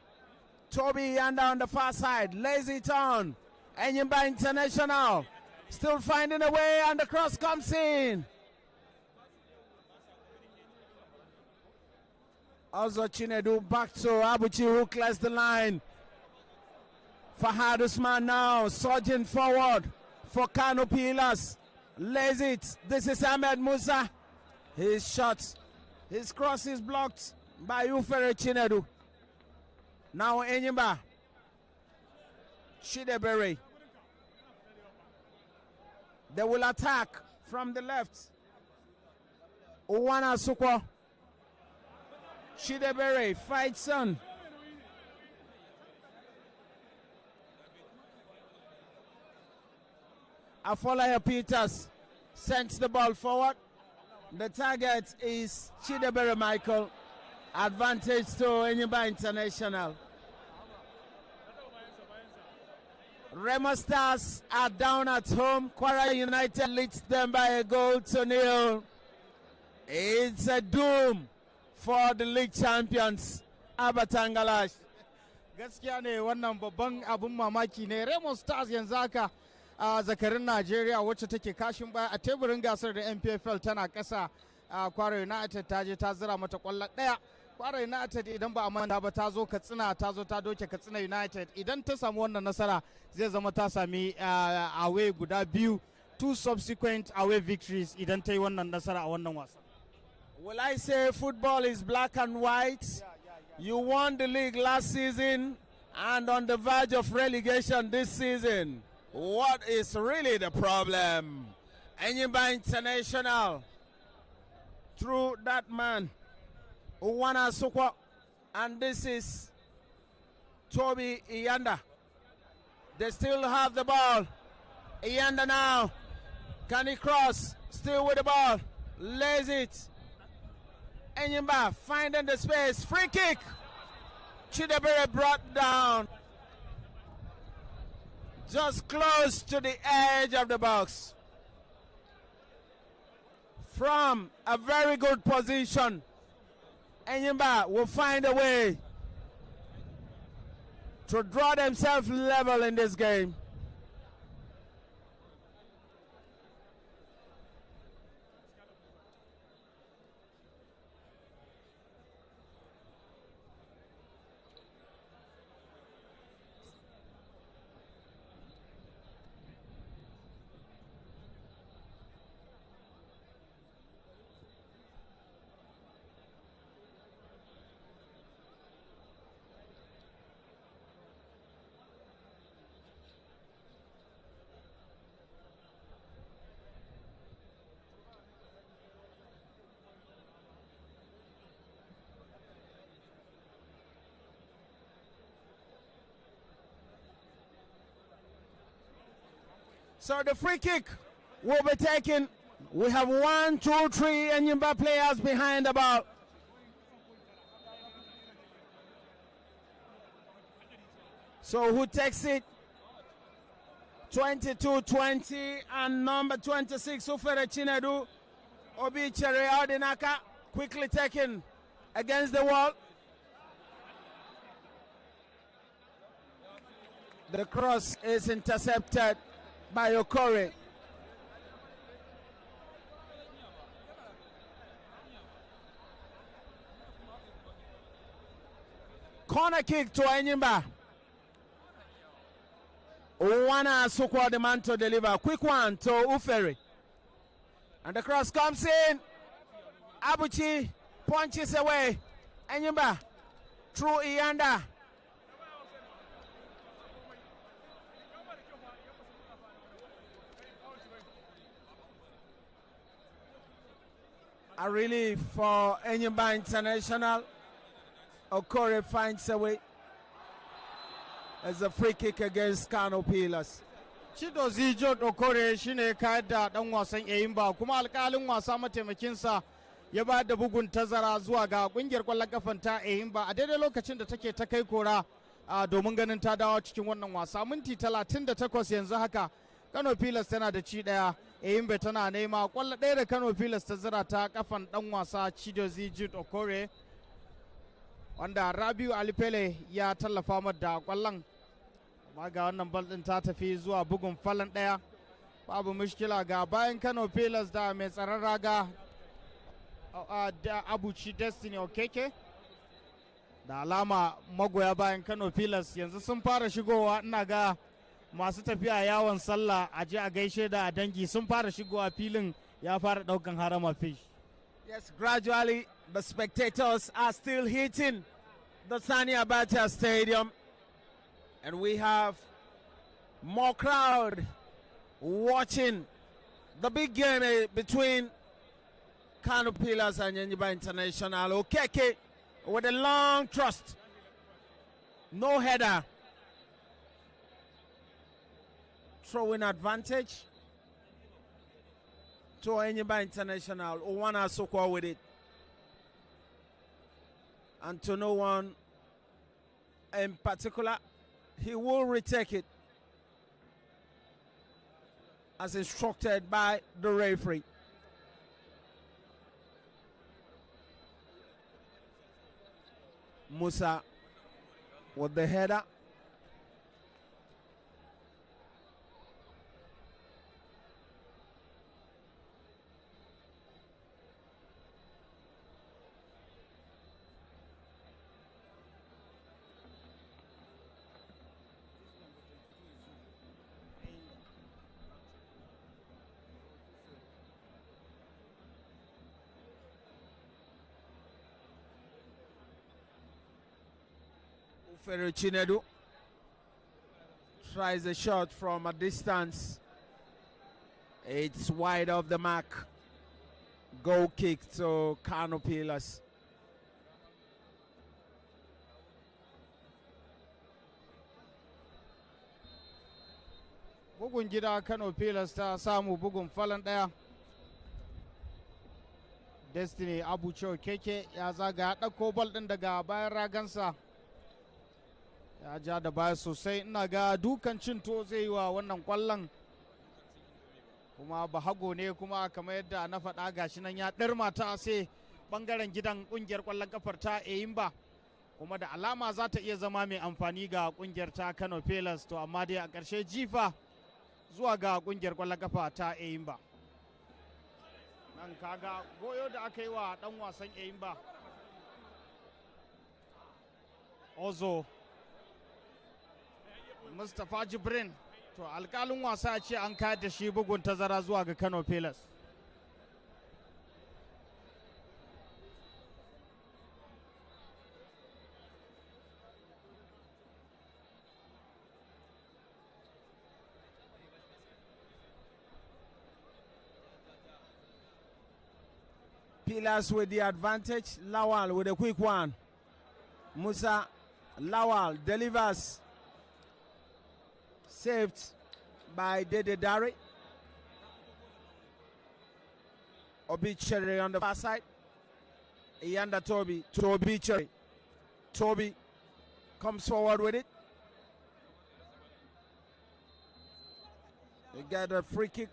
Toby Yanda on the far side, lays it on. ENYIMBA International still finding a way, and the cross comes in. Also Chinedu back to Abuchi, who clears the line. Fahad Usman now surging forward for Kano Pillars. Lays it. This is Ahmed Musa. His shot, his cross is blocked by Ufere Chinedu. Now ENYIMBA. Shidebere. They will attack from the left. Uwana Sukwa. Shidebere fights on. Afolayo Peters sends the ball forward. The target is Shidebere Michael. Advantage to ENYIMBA International. Remo Stars are down at home. Kwara United leads them by a goal to nil. It's a doom for the league champions, Abatangalash. Gaskiya ne wannan babban abun mamaki ne. Remo Stars yanzu haka a zakarin Najeriya wacce take kashin baya a teburin gasar da NPFL tana kasa. Kwara United ta je ta zira mata kwallo daya. Kwara United idan ba a manta ba ta zo Katsina, ta zo ta doke Katsina United. Idan ta samu wannan nasara zai zama ta sami away guda biyu, 2 subsequent away victories idan ta yi wannan nasara a wannan wasa. Will I say football is black and white? You won the league last season and on the verge of relegation this season. What is really the problem? ENYIMBA International, through that man, Uwana Sukwa, and this is Toby Iyanda. They still have the ball. Iyanda now. Can he cross? Still with the ball. Lays it. ENYIMBA finding the space. Free kick. Chidebere brought down. Just close to the edge of the box. From a very good position, ENYIMBA will find a way to draw themselves level in this game. So the free kick will be taken We have 1, 2, 3 ENYIMBA players behind the ball. So who takes it? 22-20 and number 26 Ufere Chinedu Obi Chere Audinaka quickly taken against the wall. The cross is intercepted by Okore. Corner kick to ENYIMBA. Wana Sukwa the man to deliver. Quick one to Ufere. And the cross comes in. Abuchi punches away. ENYIMBA through Iyanda. A relief for ENYIMBA International. Okore finds a way. As a free kick against Kano Pillars. Chidozie Jod Okore shine kayar da dan wasan ENYIMBA kuma alƙalin wasa mataimakinsa ya ba da bugun tazara zuwa ga kungiyar kwallon kafan ta ENYIMBA a daidai lokacin da take ta kai kora domin ganin ta dawo cikin wannan wasa. Minti 38 yanzu haka Kano Pillars tana da ci daya, ENYIMBA tana nema kwallo ɗaya da Kano Pillars ta zira ta kafan dan wasa Chidozie Jod Okore wanda Rabiu Alipele ya tallafa mata da kwallon. Amma ga wannan bal din ta tafi zuwa bugun falon ɗaya, babu mushkila ga bayan Kano Pillars da mai tsaron raga da Abuchi Destiny Okeke. Da alama magoya bayan Kano Pillars yanzu sun fara shigowa, ina ga masu tafiya yawon sallah a je a gaishe da dangi sun fara shigowa, filin ya fara daukan harama fish. Yes, gradually the spectators are still hitting the Sani Abacha Stadium, and we have more crowd watching the big game between Kano Pillars and ENYIMBA International. Okeke with a long thrust, no header, throwing advantage to ENYIMBA International. Owana Sokwa with it, and to no one in particular. He will retake it as instructed by the referee. Musa with the header. Ufere Chinedu tries a shot from a distance. It's wide of the mark. Goal kick to Kano Pillars. Bugun gida Kano Pillars ta samu bugun falon ɗaya. Destiny Abucho Keke ya zaga ya ɗauko bal ɗin daga bayan ragansa. Ya ja da baya sosai, ina ga dukan cin to zai yi wa wannan kwallon. Kuma bahago ne, kuma kamar yadda na faɗa gashi nan ya ɗarma ta sai ɓangaren gidan ƙungiyar ƙwallon kafar ta ENYIMBA. Kuma da alama za ta iya zama mai amfani ga ƙungiyar ta Kano Pillars, to amma dai a ƙarshe jifa zuwa ga ƙungiyar ƙwallon kafa ta ENYIMBA. Nan kaga goyo da aka yi wa ɗan wasan ENYIMBA. Ozo Mustapha Jibrin, to alƙalin wasa ce an kayar da shi bugun tazara zuwa ga Kano Pillars. Pillars with the advantage. Lawal with a quick one. Musa Lawal delivers. Saved by Dede Dari. Obi Cherry on the far side. Yanda Toby. Toby Cherry. Toby comes forward with it. They get a free kick.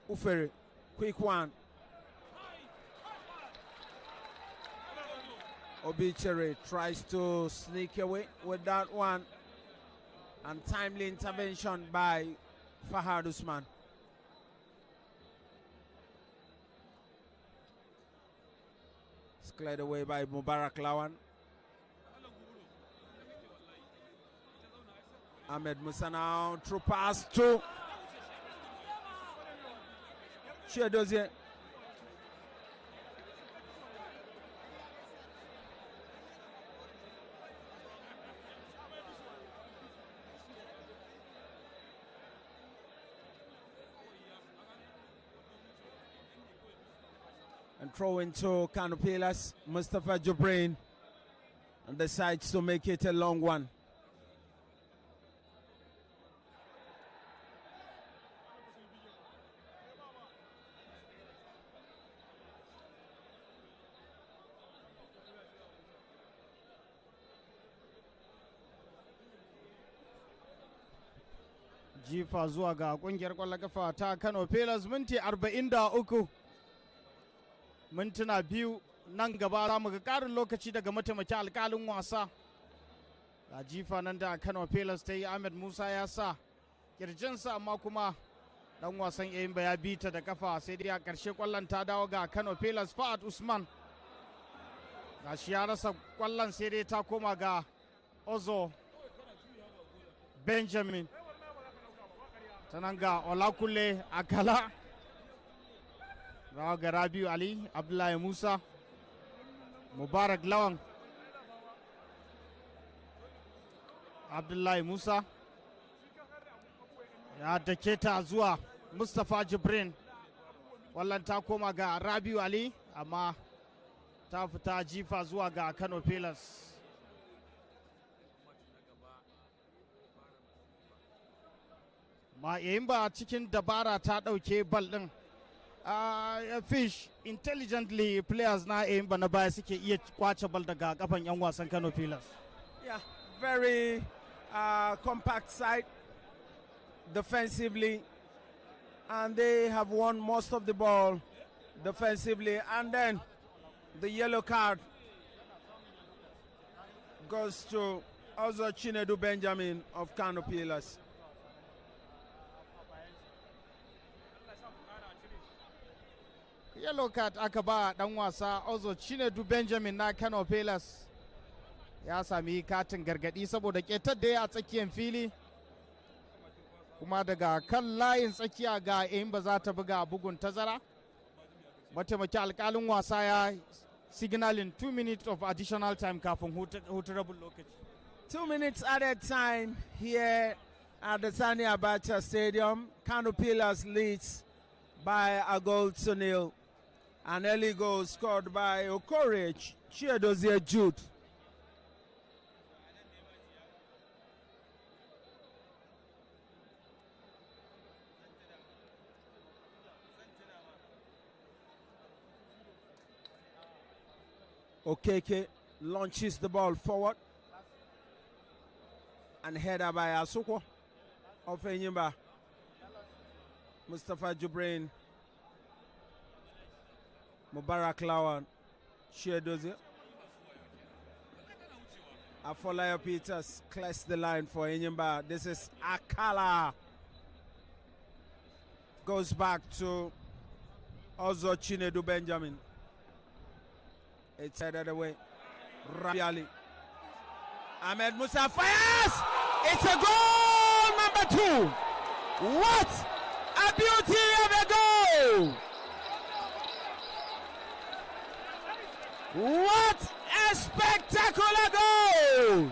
Ufere, quick one. Obichiri tries to sneak away with that one. And timely intervention by Fahad Usman. It's cleared away by Mubarak Lawan. Ahmed Musa now through pass to Shedozie. And throw into Kano Pillars. Mustafa Jubrain and decides to make it a long one. Jifa zuwa ga kungiyar kwallon kafa ta Kano Pillars minti 43. Mintuna biyu nan gaba za mu ga karin lokaci daga mataimakin alkalin wasa. Ga jifa nan da Kano Pillars ta yi, Ahmed Musa ya sa kirjinsa amma kuma dan wasan ENYIMBA ya bi ta da kafa, sai dai a ƙarshe kwallon ta dawo ga Kano Pillars. Fahad Usman ga shi ya rasa kwallon, sai dai ta koma ga Ozo Benjamin. Sanan ga Olakule Akala, rawa ga Rabiu Ali, Abdullahi Musa, Mubarak Lawan, Abdullahi Musa ya dake ta zuwa Mustapha Jibrin. Wallan ta koma ga Rabiu Ali amma ta fita jifa zuwa ga Kano Pillars. Ma ENYIMBA cikin dabara ta ɗauke bal ɗin. Fish intelligently players na ENYIMBA na baya suke iya kwace bal daga kafan 'yan wasan Kano Pillars. Yeah, very compact side defensively, and they have won most of the ball defensively. And then the yellow card goes to also Chinedu Benjamin of Kano Pillars. Yellow card aka ba dan wasa Ozo Chinedu Benjamin na Kano Pillars. Ya sami katin gargadi saboda ketar da ya tsakiyar fili, kuma daga kan layin tsakiya ga ENYIMBA za ta buga bugun tazara. Mataimakin alkalin wasa ya signalin 2 minutes of additional time kafin huturabul lokaci. 2 minutes added time here at the Sani Abacha Stadium. Kano Pillars leads by a goal to nil. An early goal scored by Okore Chiedozie Jude. Okeke launches the ball forward and header by Asuko of ENYIMBA. Mustafa Jubrain, Mubarak Lawan, Shedozie. Afolaya Peters clears the line for ENYIMBA. This is Akala. Goes back to Ozo Chinedu Benjamin. It's headed away. Rabiali. Ahmed Musa fires! It's a goal, number 2. What a beauty of a goal! What a spectacular goal!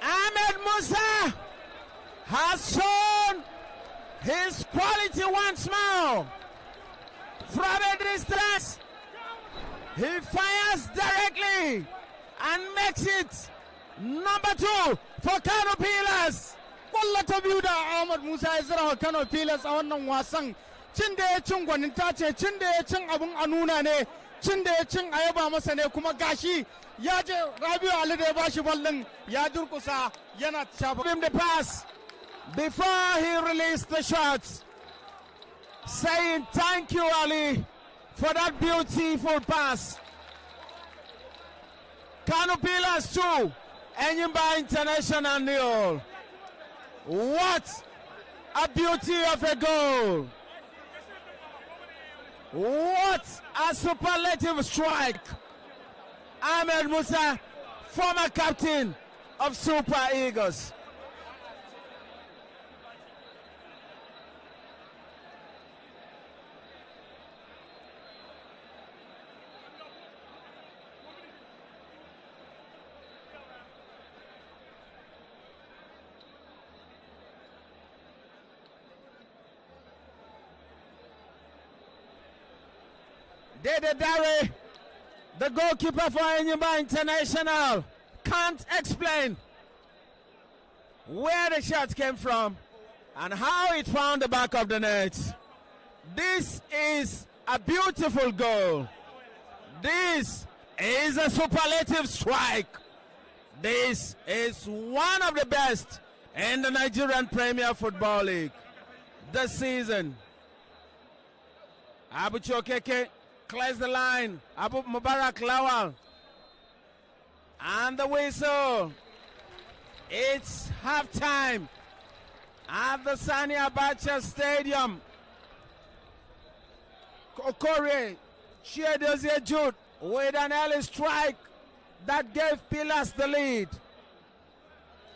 Ahmed Musa has shown his quality once more. From a distance, he fires directly and makes it number 2 for Kano Pillars. kwallo ta biyu da Ahmed Musa ya zira wa Kano Pillars a wannan wasan. Cin da ya cin gwaninta ce, cin da ya cin abun a nuna ne, cin da ya cin a yaba masa ne, kuma gashi ya je Rabiu Ali da ya bashi ball din ya durkusa yana shafa. Him the pass before he released the shots, saying thank you, Ali, for that beautiful pass. Kano Pillars 2, ENYIMBA International 0. What a beauty of a goal! What a superlative strike! Ahmed Musa, former captain of Super Eagles. Dede Dare, the goalkeeper for ENYIMBA International, can't explain where the shot came from and how it found the back of the net. This is a beautiful goal. This is a superlative strike. This is one of the best in the Nigerian Premier Football League this season. Abu Chokeke clears the line. Abu Mubarak Lawal. And the whistle. It's halftime at the Sani Abacha Stadium. Okore Chiedozie Jude with an early strike that gave Pillars the lead.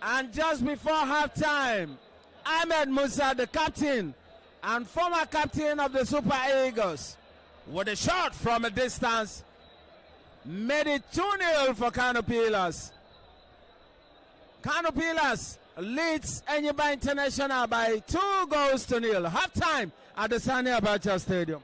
And just before halftime, Ahmed Musa, the captain and former captain of the Super Eagles, with a shot from a distance, made it 2-0 for Kano Pillars. Kano Pillars leads ENYIMBA International by 2-0. Halftime at the Sani Abacha Stadium.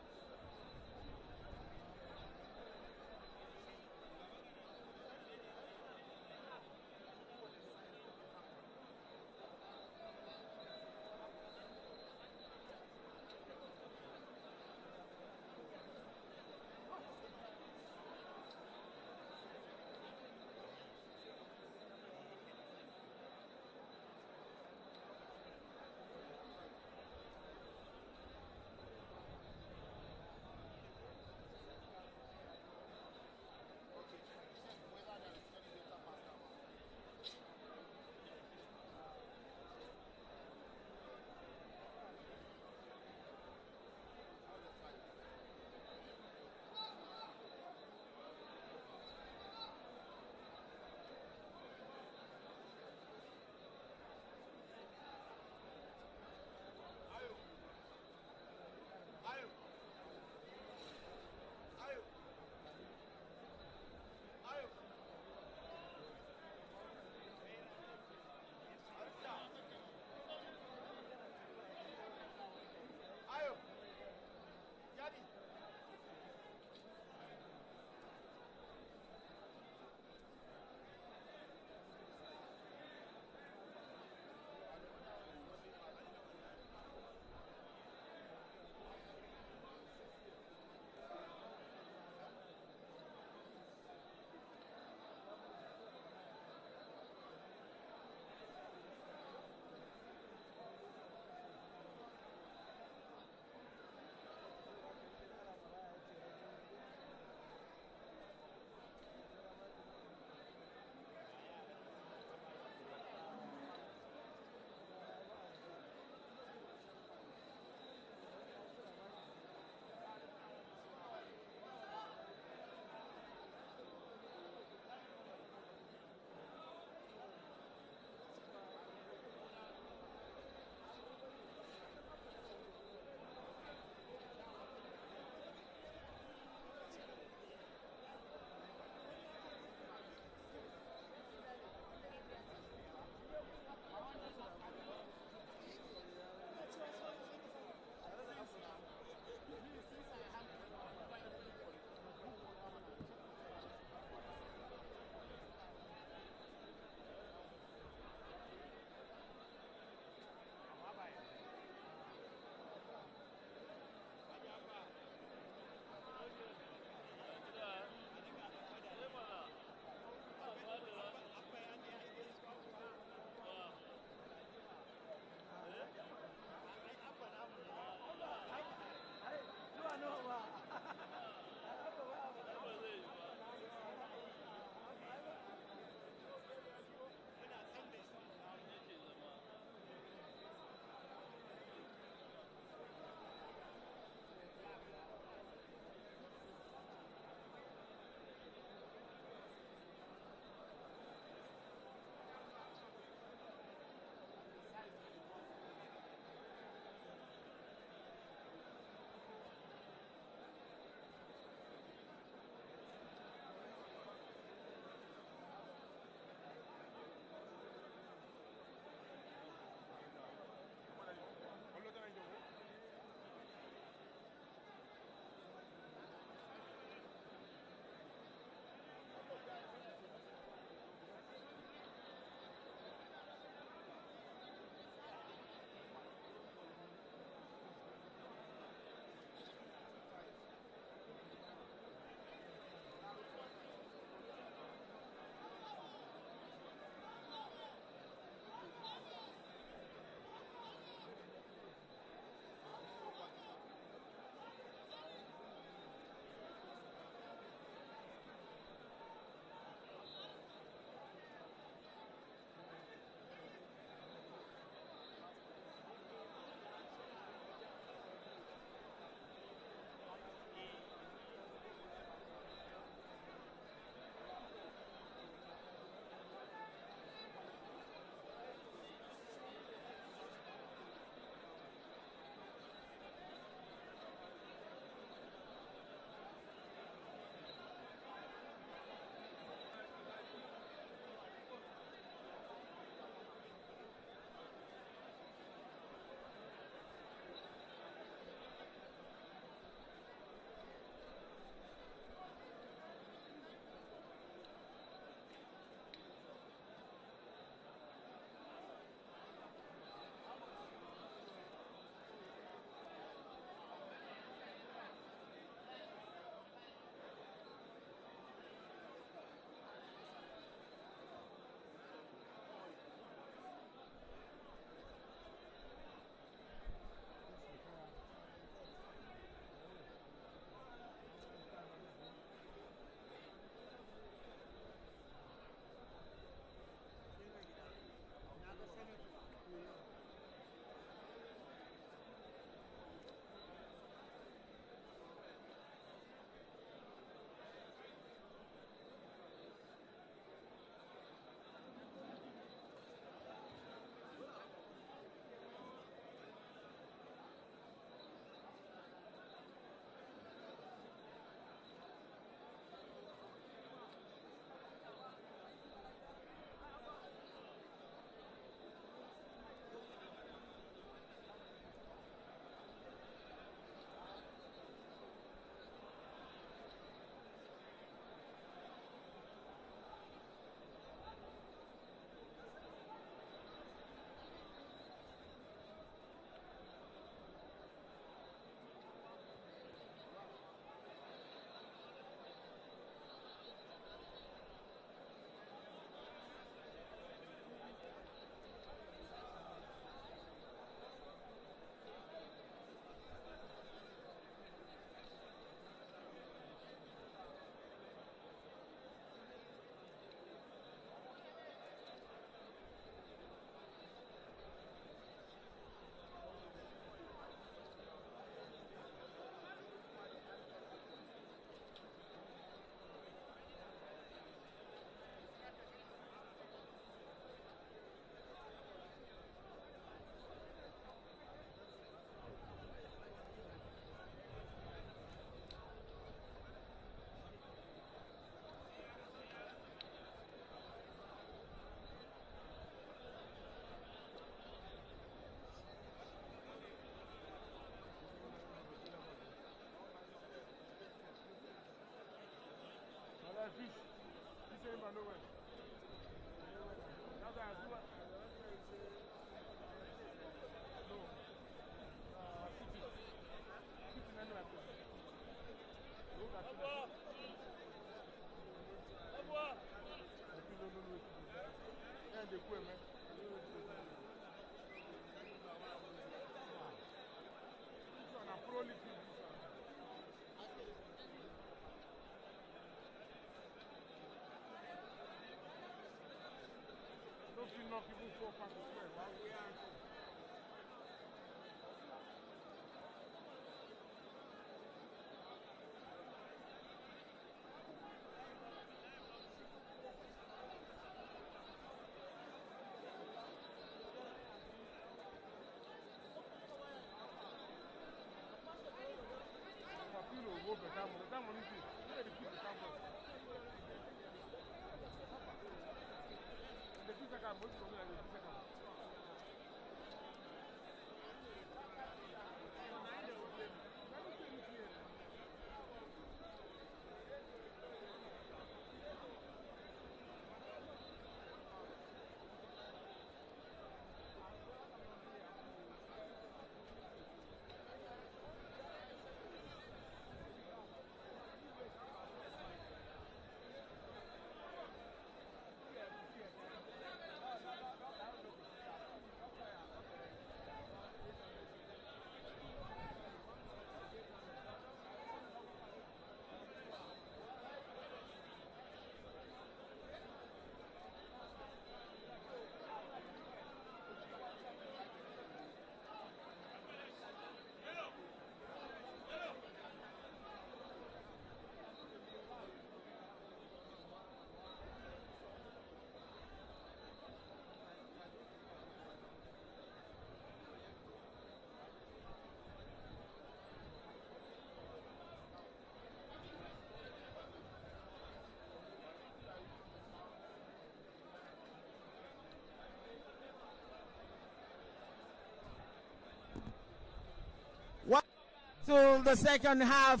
To the second half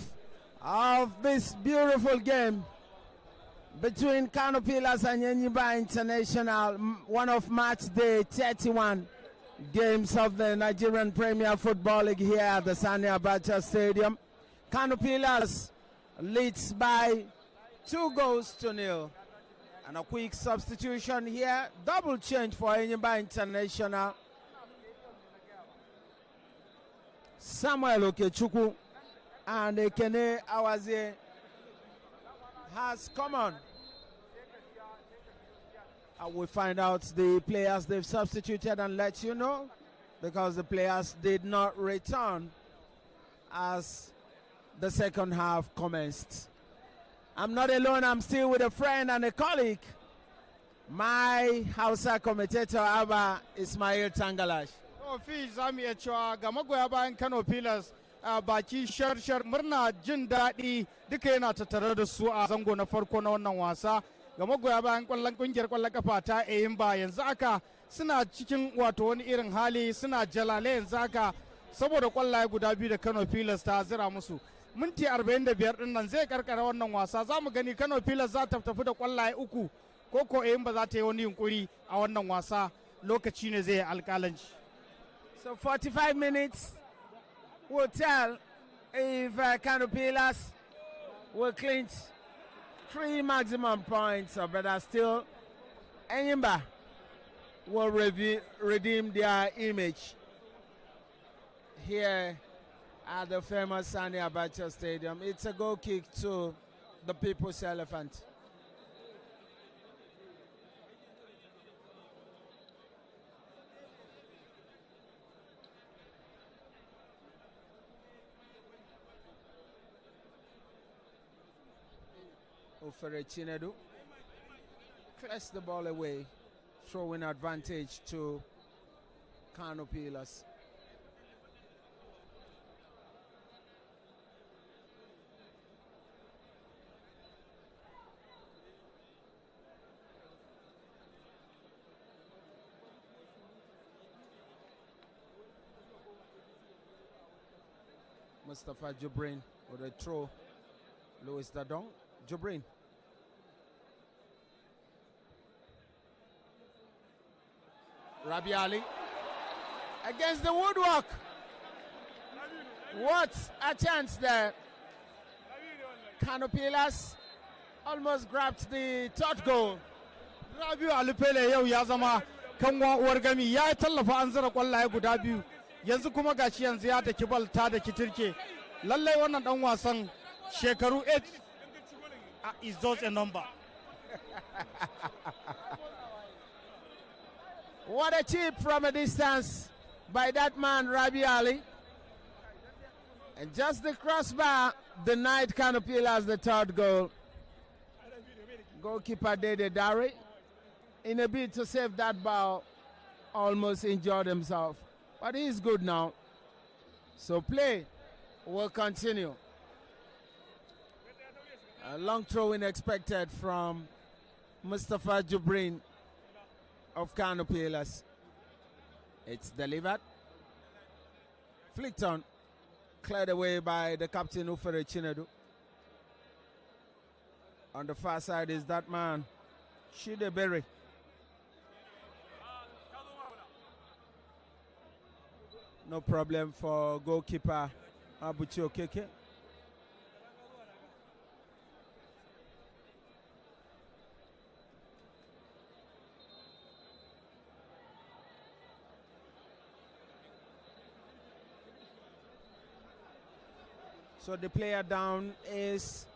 of this beautiful game between Kano Pillars and ENYIMBA International, one of match day 31 games of the Nigerian Premier Football League here at the Sani Abacha Stadium. Kano Pillars leads by 2-0. And a quick substitution here, double change for ENYIMBA International. Samuel Okechukwu and Ekene Awazie has come on. I will find out the players they've substituted and let you know, because the players did not return as the second half commenced. I'm not alone, I'm still with a friend and a colleague, my Hausa commentator Abba Ismail Tangalash. Fi za mu iya cewa ga magoya bayan Kano Pillars baki shar murna jin daɗi duka yana tattare da su a zango na farko na wannan wasa. Ga magoya bayan kungiyar kwallon kafa ta ENYIMBA yanzu aka suna cikin wato wani irin hali, suna jalale yanzu aka saboda kwallaye guda biyu da Kano Pillars ta zira musu. Minti 45 din nan zai karkara wannan wasa, za mu gani Kano Pillars za ta tafi da kwallaye uku ko ENYIMBA za ta yi wani yunkuri a wannan wasa, lokaci ne zai yi alƙalanci. So 45 minutes will tell if Kano Pillars will clinch 3 maximum points, but still ENYIMBA will redeem their image here at the famous Sani Abacha Stadium. It's a goal kick to the People's Elephant. Ofere Chinedu clears the ball away, throwing advantage to Kano Pillars. Mustafa Jubrin with a throw. Louis Dadong. Jubrin. Rabi Ali against the woodwork. What a chance there. Kano Pillars almost grabbed the third goal. Rabiu Alipele yau ya zama kanwa uwar gami, ya tallafa an zira kwallaye guda biyu, yanzu kuma gashi yanzu ya da kibal ta da kitirke. Lallai wannan dan wasan shekaru 8 is just a number. What a chip from a distance by that man Rabi Ali. And just the crossbar denied Kano Pillars the third goal. Goalkeeper Dede Dari, in a bid to save that ball, almost injured himself. But he's good now. So play will continue. A long throw-in expected from Mustafa Jubrin of Kano Pillars. It's delivered. Flicked on. Cleared away by the captain Ufere Chinedu. On the far side is that man, Shideberry. No problem for goalkeeper Abuchi Okeke. So the player down is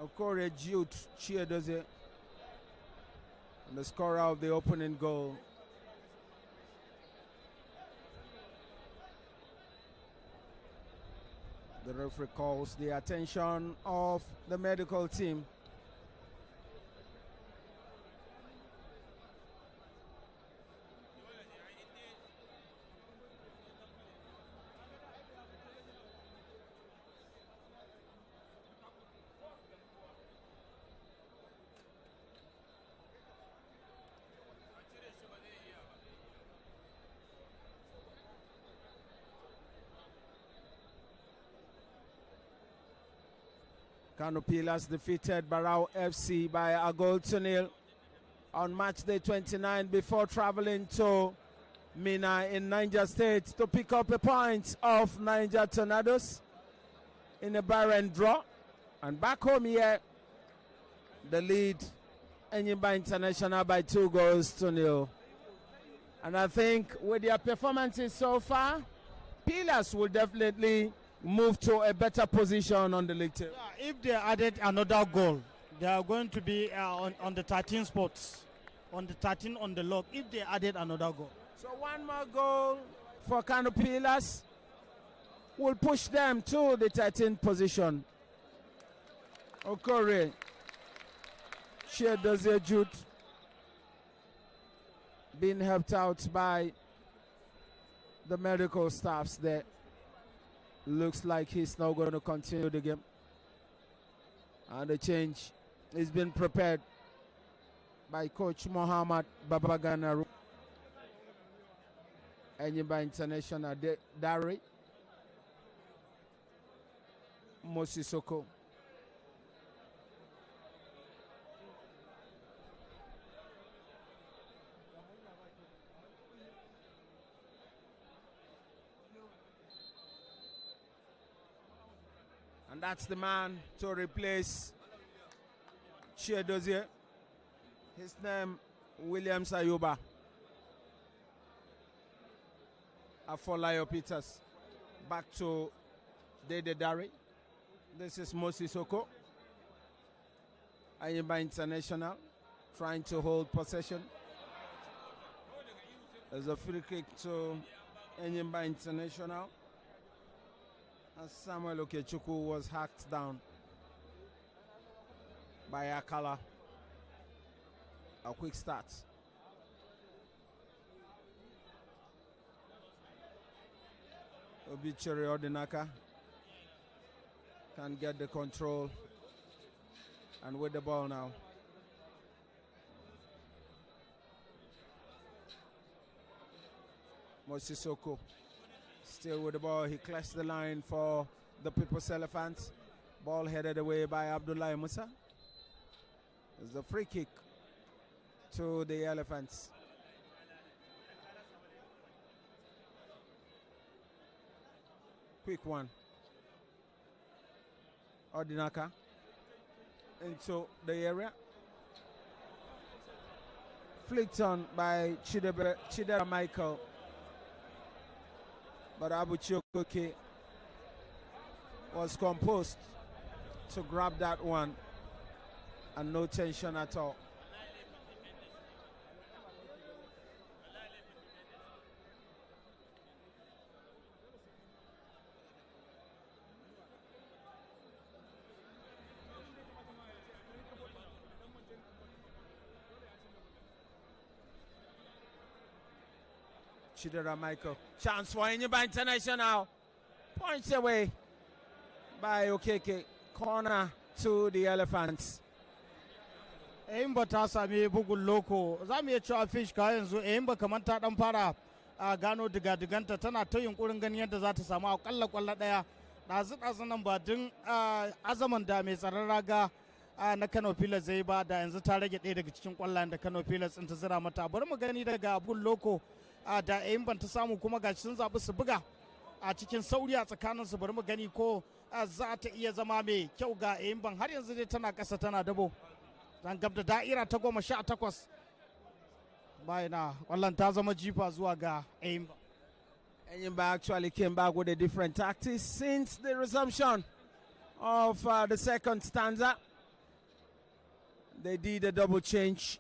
Okore Jude Chiedozie, and the scorer of the opening goal. The referee calls the attention of the medical team. Kano Pillars defeated Barao FC by a goal to nil on match day 29 before traveling to Mina in Niger State to pick up a point of Niger Tornadoes in a barren draw. And back home here, the lead, ENYIMBA International by 2 goals to nil. And I think with their performances so far, Pillars will definitely move to a better position on the league table. Yeah, if they added another goal, they are going to be on the 13 spots, on the 13 on the log, if they added another goal. So one more goal for Kano Pillars will push them to the 13th position. Okore, Chiedozie Jude, being helped out by the medical staffs there. Looks like he's now going to continue the game. And the change is being prepared by Coach Mohamed Babaganaru. ENYIMBA International Dari Mosisoko. And that's the man to replace Chiedozie. His name, William Sayuba. Afolayo Peters. Back to Dede Dari. This is Mosisoko. ENYIMBA International trying to hold possession. There's a free kick to ENYIMBA International. As Samuel Okechukwu was hacked down by Akala. A quick start. Obituary Odinaka can get the control and with the ball now. Mosisoko still with the ball. He clears the line for the People's Elephants. Ball headed away by Abdullah Musa. It's the free kick to the Elephants. Quick one. Odinaka into the area. Flicked on by Chidera Michael. But Abuchi Okoke was composed to grab that one, and no tension at all. Chidera Michael. Chance for ENYIMBA International. Points away by Okeke. Corner to the Elephants. ENYIMBA ta sami bugun loko. Za mu iya cewa fish ka yanzu ENYIMBA kamar ta dan fara a gano diga-diganta, tana ta yunkurin ganin yadda za ta samu akalla kwallo daya. Ɗazu nan ba din azaman da mai tsaron raga na Kano Pillars zai ba, da yanzu ta rage ɗaya daga cikin kwallayen da Kano Pillars ɗin ta zira mata. Bari mu gani daga bugun loko da ENYIMBA ta samu, kuma gashi sun zaɓi su buga a cikin sauri a tsakaninsu. Bari mu gani ko za ta iya zama mai kyau ga ENYIMBA. Har yanzu dai tana ƙasa, tana dabo. Zan gab da da'ira ta 18. Bayana kwallon ta zama jifa zuwa ga ENYIMBA. ENYIMBA actually came back with a different tactics since the resumption of the second stanza. They did a double change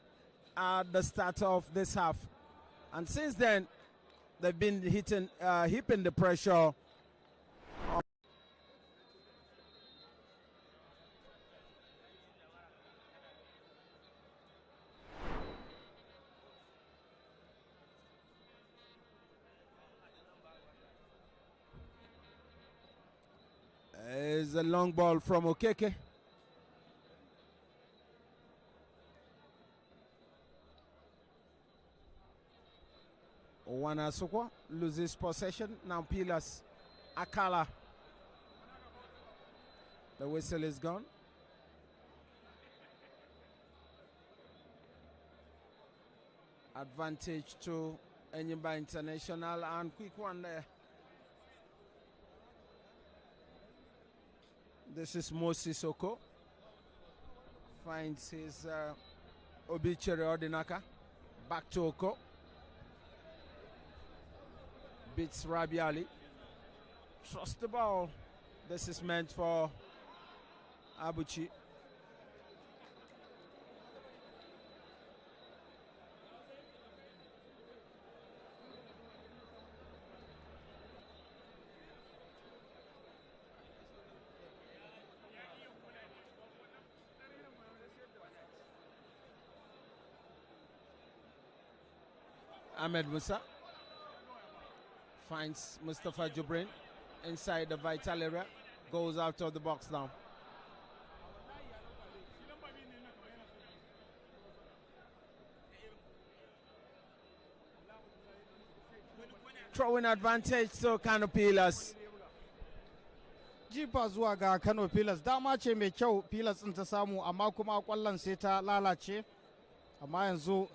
at the start of this half. And since then, they've been heaping the pressure. There's a long ball from Okeke. Wanasukwa loses possession. Now Pillars, Akala. The whistle is gone. Advantage to ENYIMBA International, and quick one there. This is Moses Oko. Finds his Obichere Odinaka. Back to Oko. Beats Rabi Ali. Trust the ball. This is meant for Abuchi. Ahmed Musa finds Mustafa Jubrin inside the vital area, goes out of the box now. Throwing advantage to Kano Pillars. Jifa zuwa ga Kano Pillars. Dama ce mai kyau Pillars ɗin ta samu, amma kuma kwallon sai ta lalace. Amma yanzu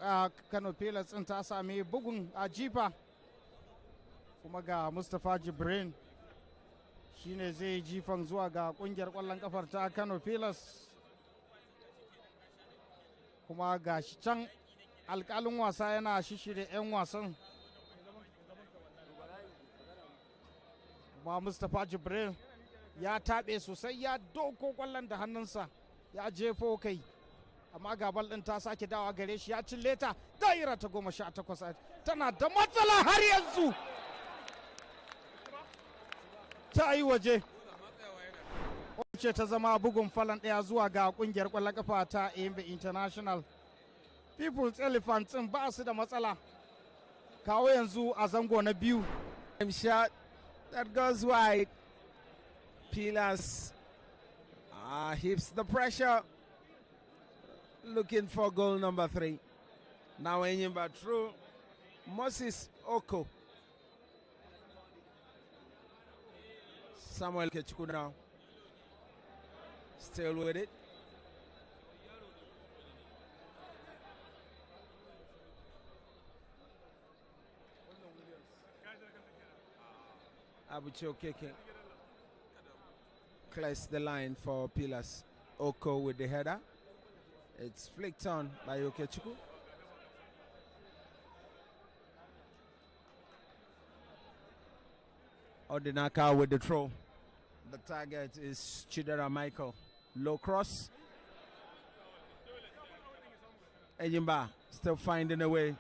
Kano Pillars ɗin ta sami bugun a jifa, kuma ga Mustapha Jibrin shine zai jifan zuwa ga kungiyar kwallon kafar ta Kano Pillars. Kuma ga shi can alƙalin wasa yana shishire 'yan wasan. Kuma Mustapha Jibrin ya taɓe sosai, ya doko kwallon da hannunsa, ya jefo kai, amma ga bal ɗin ta sake dawa gare shi, ya cille ta daira ta 18, tana da matsala har yanzu, ta yi waje, wacce ta zama bugun falon ɗaya zuwa ga ƙungiyar ƙwallon ƙafa ta ENYIMBA International. People's Elephants ɗin ba su da matsala kawo yanzu a zango na biyu. Shot that goes wide. Pillars heaps the pressure, looking for goal number 3. Now ENYIMBA through Moses Oko. Samuel Kechuku now still with it. Abuchi Okeke. clears the line for Pillars. Oko with the header. It's flicked on by Okechukwu. Odinaka with the throw. The target is Chidera Michael. Low cross. ENYIMBA still finding a way.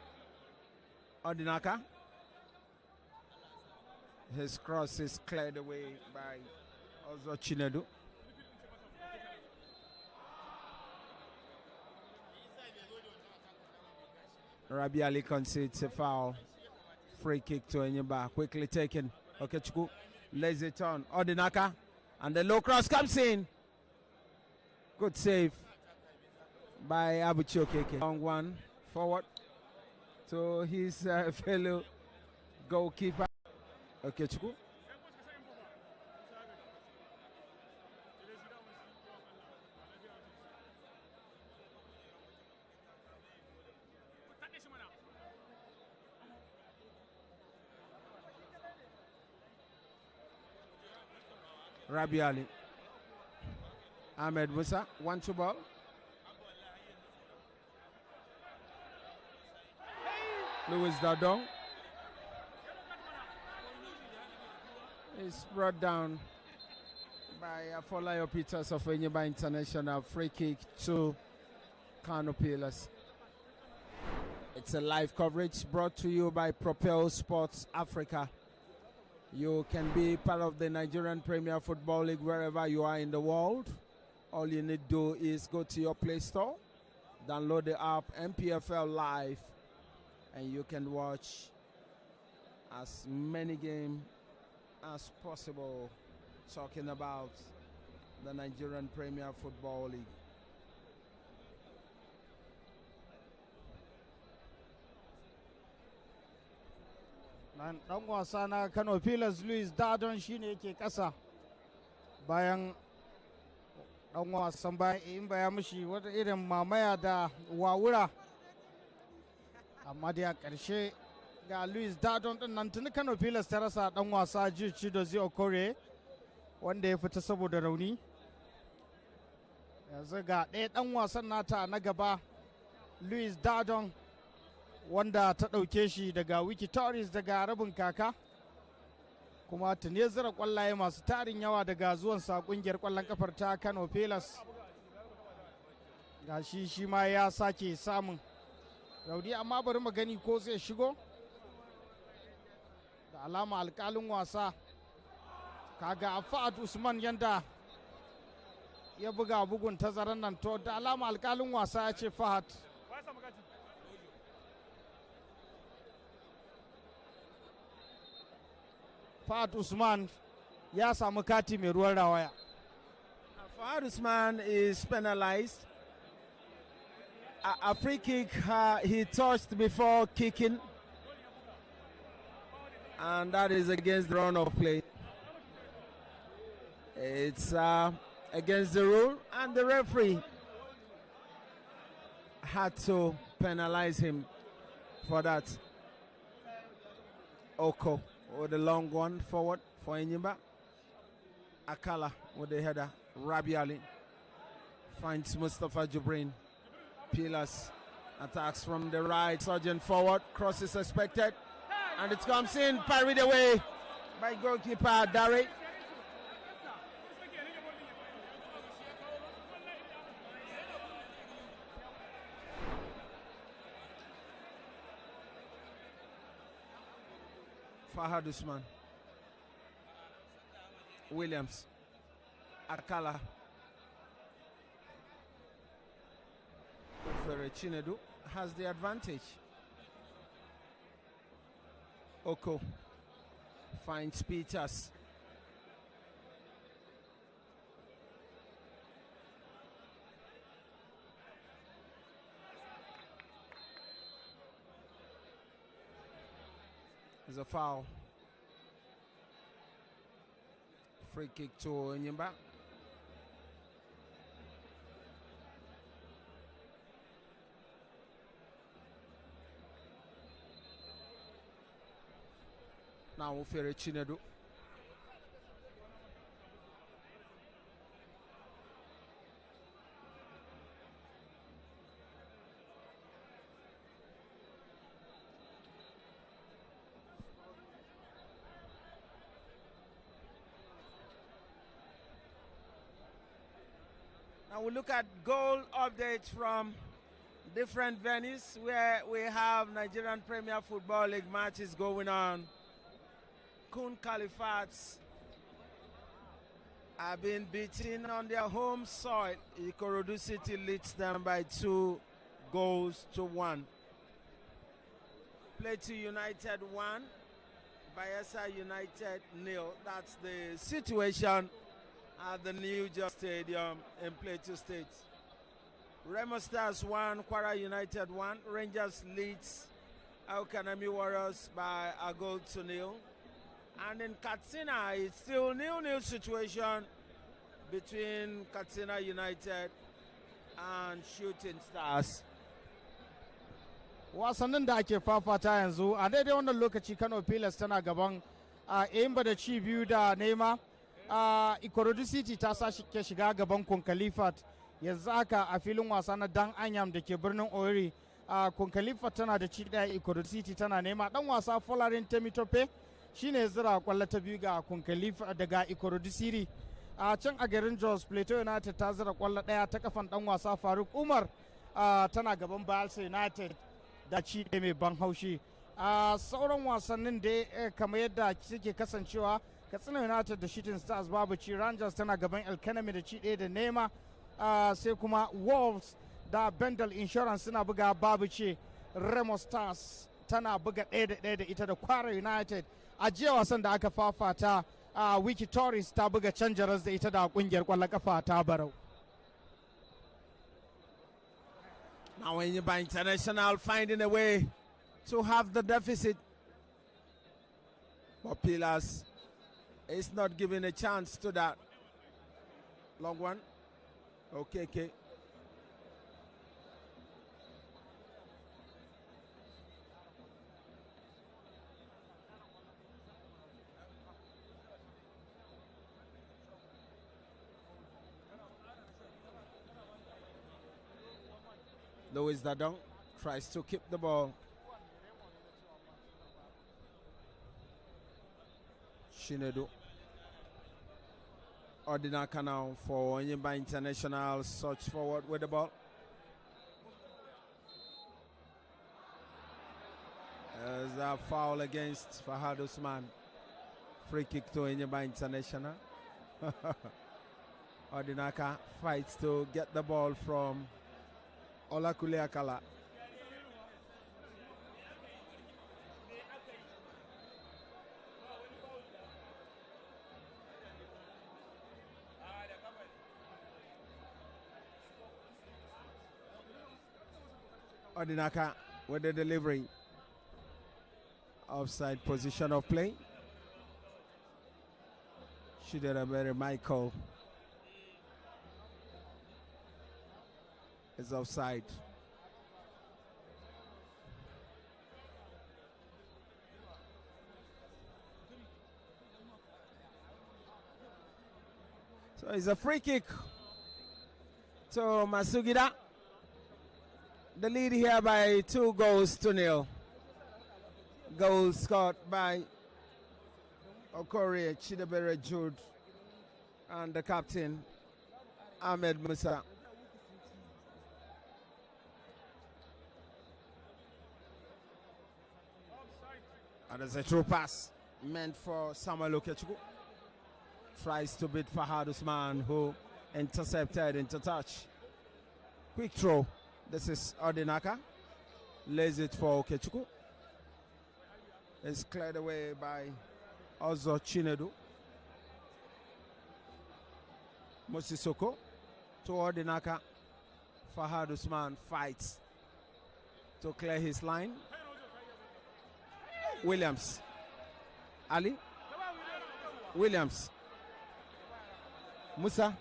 Odinaka. His cross is cleared away by Ozo Chinedu. Rabi Ali concedes a foul. Free kick to ENYIMBA. Quickly taken. Okechukwu lays it on. Odinaka. And the low cross comes in. Good save by Abuchi Okeke. Long one forward to his fellow goalkeeper. Okechukwu. Rabi Ali. Ahmed Musa, 1-2 ball. Louis Dardong is brought down by Afolayo Peters of ENYIMBA International. Free kick to Kano Pillars. It's a live coverage brought to you by Propel Sports Africa. You can be part of the Nigerian Premier Football League wherever you are in the world. All you need to do is go to your Play Store, download the app NPFL Live, and you can watch as many games as possible talking about the Nigerian Premier Football League. Dan wasa na Kano Pillars Louis Dardon shine yake kasa bayan dan wasan bayan ENYIMBA ya mishi wata irin mamaya da wawura, amma dai a ƙarshe ga Louis Dardon din nan tuni Kano Pillars ta rasa dan wasa Chidozie Okore wanda ya fita saboda rauni. Yanzu ga ɗaya dan wasan nata na gaba Louis Dardon wanda ta ɗauke shi daga Wiki Tourist daga rabin kaka, kuma tuni ya zira ƙwallaye masu tarin yawa daga zuwansa ƙungiyar ƙwallon kafar ta Kano Pillars. Ga shi ma ya sake samun rauni, amma bari mu gani ko zai shigo. Da alama alƙalin wasa kaga Fa'ad Usman yanda ya buga bugun tazaran nan, to da alama alƙalin wasa ya ce Fahad. Fahad Usman ya samu kati mai ruwan rawaya. Fahad Usman is penalized. A free kick he touched before kicking, and that is against the run of play. It's against the rule, and the referee had to penalize him for that. Oko with the long one forward for ENYIMBA. Akala with the header. Rabi Ali finds Mustafa Jubrin. Pillars attacks from the right. Sergeant forward. Cross is expected. And it comes in. Parried away by goalkeeper Dari. Fahad Usman, Williams, Akala, Chinedu has the advantage. Oko finds Peters. There's a foul. Free kick to ENYIMBA. Now Chinedu. Now we look at goal updates from different venues where we have Nigerian Premier Football League matches going on. Kun Califats have been beaten on their home soil. Ikorodu City leads them by 2 goals to 1. Plateau United 1, Bayelsa United 0. That's the situation at the New Just Stadium in Plateau State. Remo Stars 1, Kwara United 1. Rangers leads Aukanami Warriors by a goal to 0. And in Katsina, it's still 0-0 situation between Katsina United and Shooting Stars. Wasannin da ake fafata yanzu a daidai wannan lokaci Kano Pillars tana gaban ENYIMBA da ci 2 da nema. Ikorodu City ta ke shiga gaban Kun Kalifat yanzu haka a filin wasa na Dan Anyam da ke birnin Owerri. Kun Kalifat tana da ci 1, Ikorodu City tana nema. Dan wasa Folarin Temitope shine zira kwallo ta 2 ga Kun Kalifat daga Ikorodu City. A can a garin Jos, Plateau United ta zira kwallo 1 ta kafan dan wasa Faruk Umar tana gaban Bayelsa United da ci ɗaya mai ban haushi. A sauran wasannin da kamar yadda suke kasancewa, Katsina United da Shooting Stars babu ci, Rangers tana gaban Elkanami da ci 1 da nema, sai kuma Wolves da Bendel Insurance suna buga babu ci, Remo Stars tana buga 1-1 da ita da Kwara United. A jiya wasan da aka fafata, Wiki Torres ta buga canjaras da ita da kungiyar kwallon kafa ta Barau. Now ENYIMBA International finding a way to have the deficit. But Pillars is not giving a chance to that. Long one. Okay. Louis Dadong tries to keep the ball. Shinedu. Ordinaka now for ENYIMBA International. Search forward with the ball. There's a foul against Fahad Usman. Free kick to ENYIMBA International. Ordinaka fights to get the ball from Olakule Akala. Ordinaka with the delivery. Offside position of play. Shidera Michael is offside. So it's a free kick to Masugida. The lead here by 2 goals to 0. Goal scored by Okori Chidebere Jude and the captain Ahmed Musa. And there's a through pass meant for Samuel Okechukwu. Tries to beat Fahad Usman, who intercepted into touch. Quick throw. This is Ordinaka. Lays it for Okechukwu. It's cleared away by Ozo Chinedu. Mosisoko to Ordinaka. Fahad Usman fights to clear his line. Williams. Ali. Williams. Musa.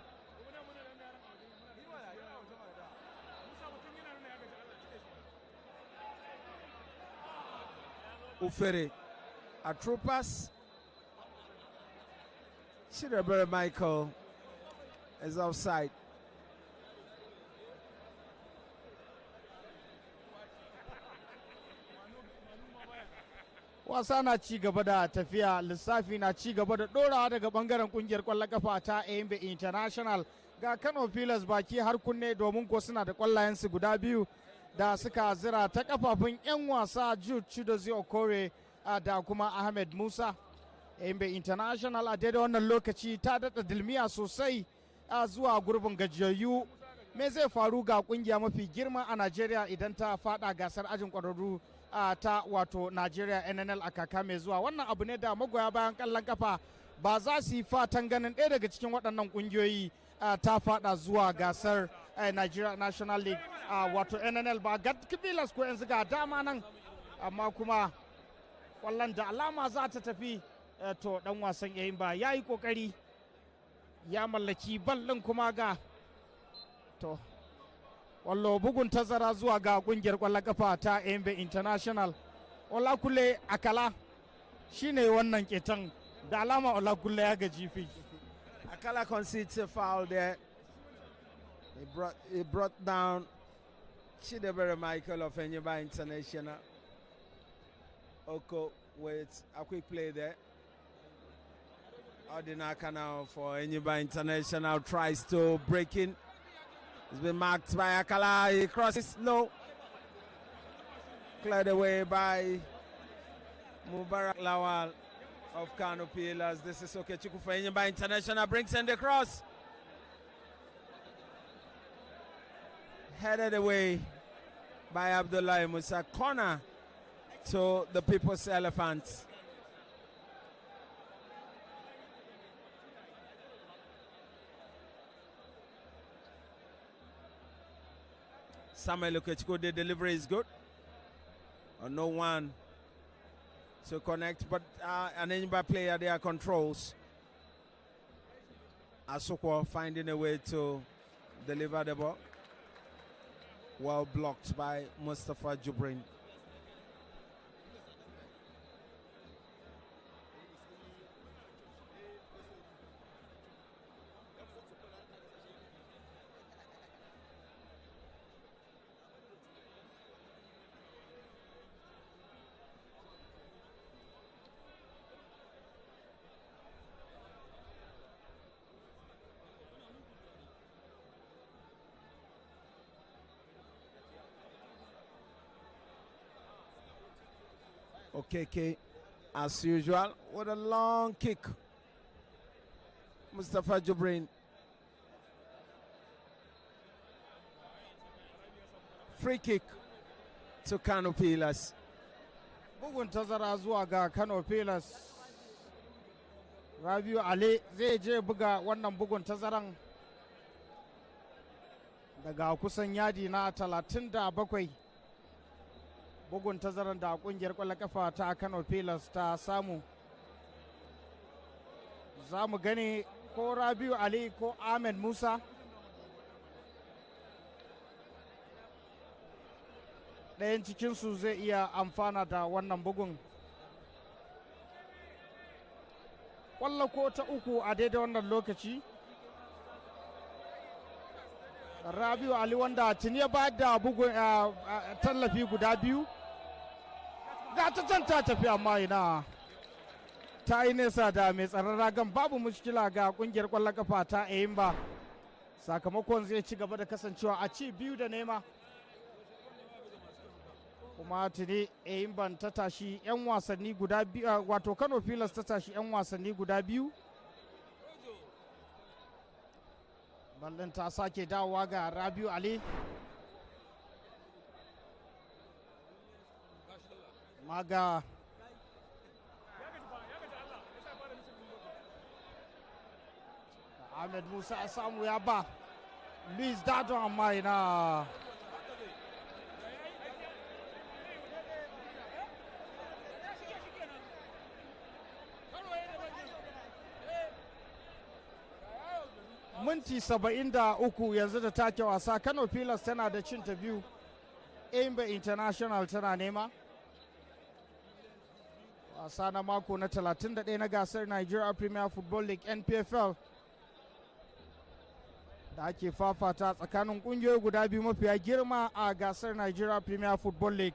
Ufere. A true pass. Chidebere Michael is offside. wasa na ci gaba da tafiya, lissafi na ci gaba da dorawa daga bangaren kungiyar kwallon kafa ta ENYIMBA International. Ga Kano Pillars baki har kunne domin ko suna da kwallayensu guda biyu da suka zira ta kafafun 'yan wasa Jude Chidozie Okore da kuma Ahmed Musa. ENYIMBA International a daidai wannan lokaci ta daɗa dilmiya sosai zuwa gurbin gajiyayyu. Me zai faru ga kungiya mafi girma a Najeriya idan ta fada gasar ajin kwararru ta wato Nigeria NNL a kaka mai zuwa? Wannan abu ne da magoya bayan kallon kafa ba za su yi fatan ganin ɗaya daga cikin waɗannan kungiyoyi ta fada zuwa gasar Nigeria National League wato NNL ba. Ga Pillars ko yanzu ga dama nan, amma kuma kwallon da alama za ta tafi. To dan wasan ENYIMBA ya yi kokari ya mallaki bal ɗin, kuma ga to wallo bugun tazara zuwa ga kungiyar kwallon kafa ta ENYIMBA International. Olakule Akala shine wannan ketan, da alama Olakule ya gaji fi. Akala concedes a foul there. He brought down Chidebere Michael of ENYIMBA International. Oko with a quick play there. Odinaka now for ENYIMBA International, tries to break in. It's been marked by Akala. He crosses low. Cleared away by Mubarak Lawal of Kano Pillars. This is Okechukwu for ENYIMBA International. Brings in the cross. Headed away by Abdullah Musa. Corner to the People's Elephants. Samuel Okechukwu, the delivery is good. No one to connect, but an ENYIMBA player there controls. Asokwo finding a way to deliver the ball. Well blocked by Mustafa Jubrin. Okay, as usual, with a long kick. Mustafa Jubrin. Free kick to Kano Pillars. Bugun tazara zuwa ga Kano Pillars. Rabiu Ali zai je buga wannan bugun tazaran daga kusan yadi na 37. Bugun tazaran da kungiyar kwallon kafa ta Kano Pillars ta samu. Za mu gani ko Rabiu Ali ko Ahmed Musa. Ɗayan cikinsu zai iya amfana da wannan bugun. Kwallo ko ta uku a daidai wannan lokaci. Rabiu Ali wanda tuni ya bayar da bugun tallafi guda biyu. Ga ta can ta tafi, amma ina ta yi nesa da mai tsaron ragan. Babu mushkila ga kungiyar kwallon kafa ta ENYIMBA. Sakamakon zai ci gaba da kasancewa a ci 2-0. Kuma tuni ENYIMBA ta tashi 'yan wasanni guda biyu, wato Kano Pillars ta tashi 'yan wasanni guda biyu. Ballon ta sake dawowa ga Rabiu Ali. Maga Ahmed Musa ya samu ya ba Luis Dadon, amma ina minti 73 yanzu da take wasa. Kano Pillars tana da cin ta biyu. ENYIMBA International tana nema. Wasa na mako na 31 na gasar Nigerian Premier Football League NPFL da ake fafata tsakanin kungiyoyi guda biyu mafiya girma a gasar Nigerian Premier Football League,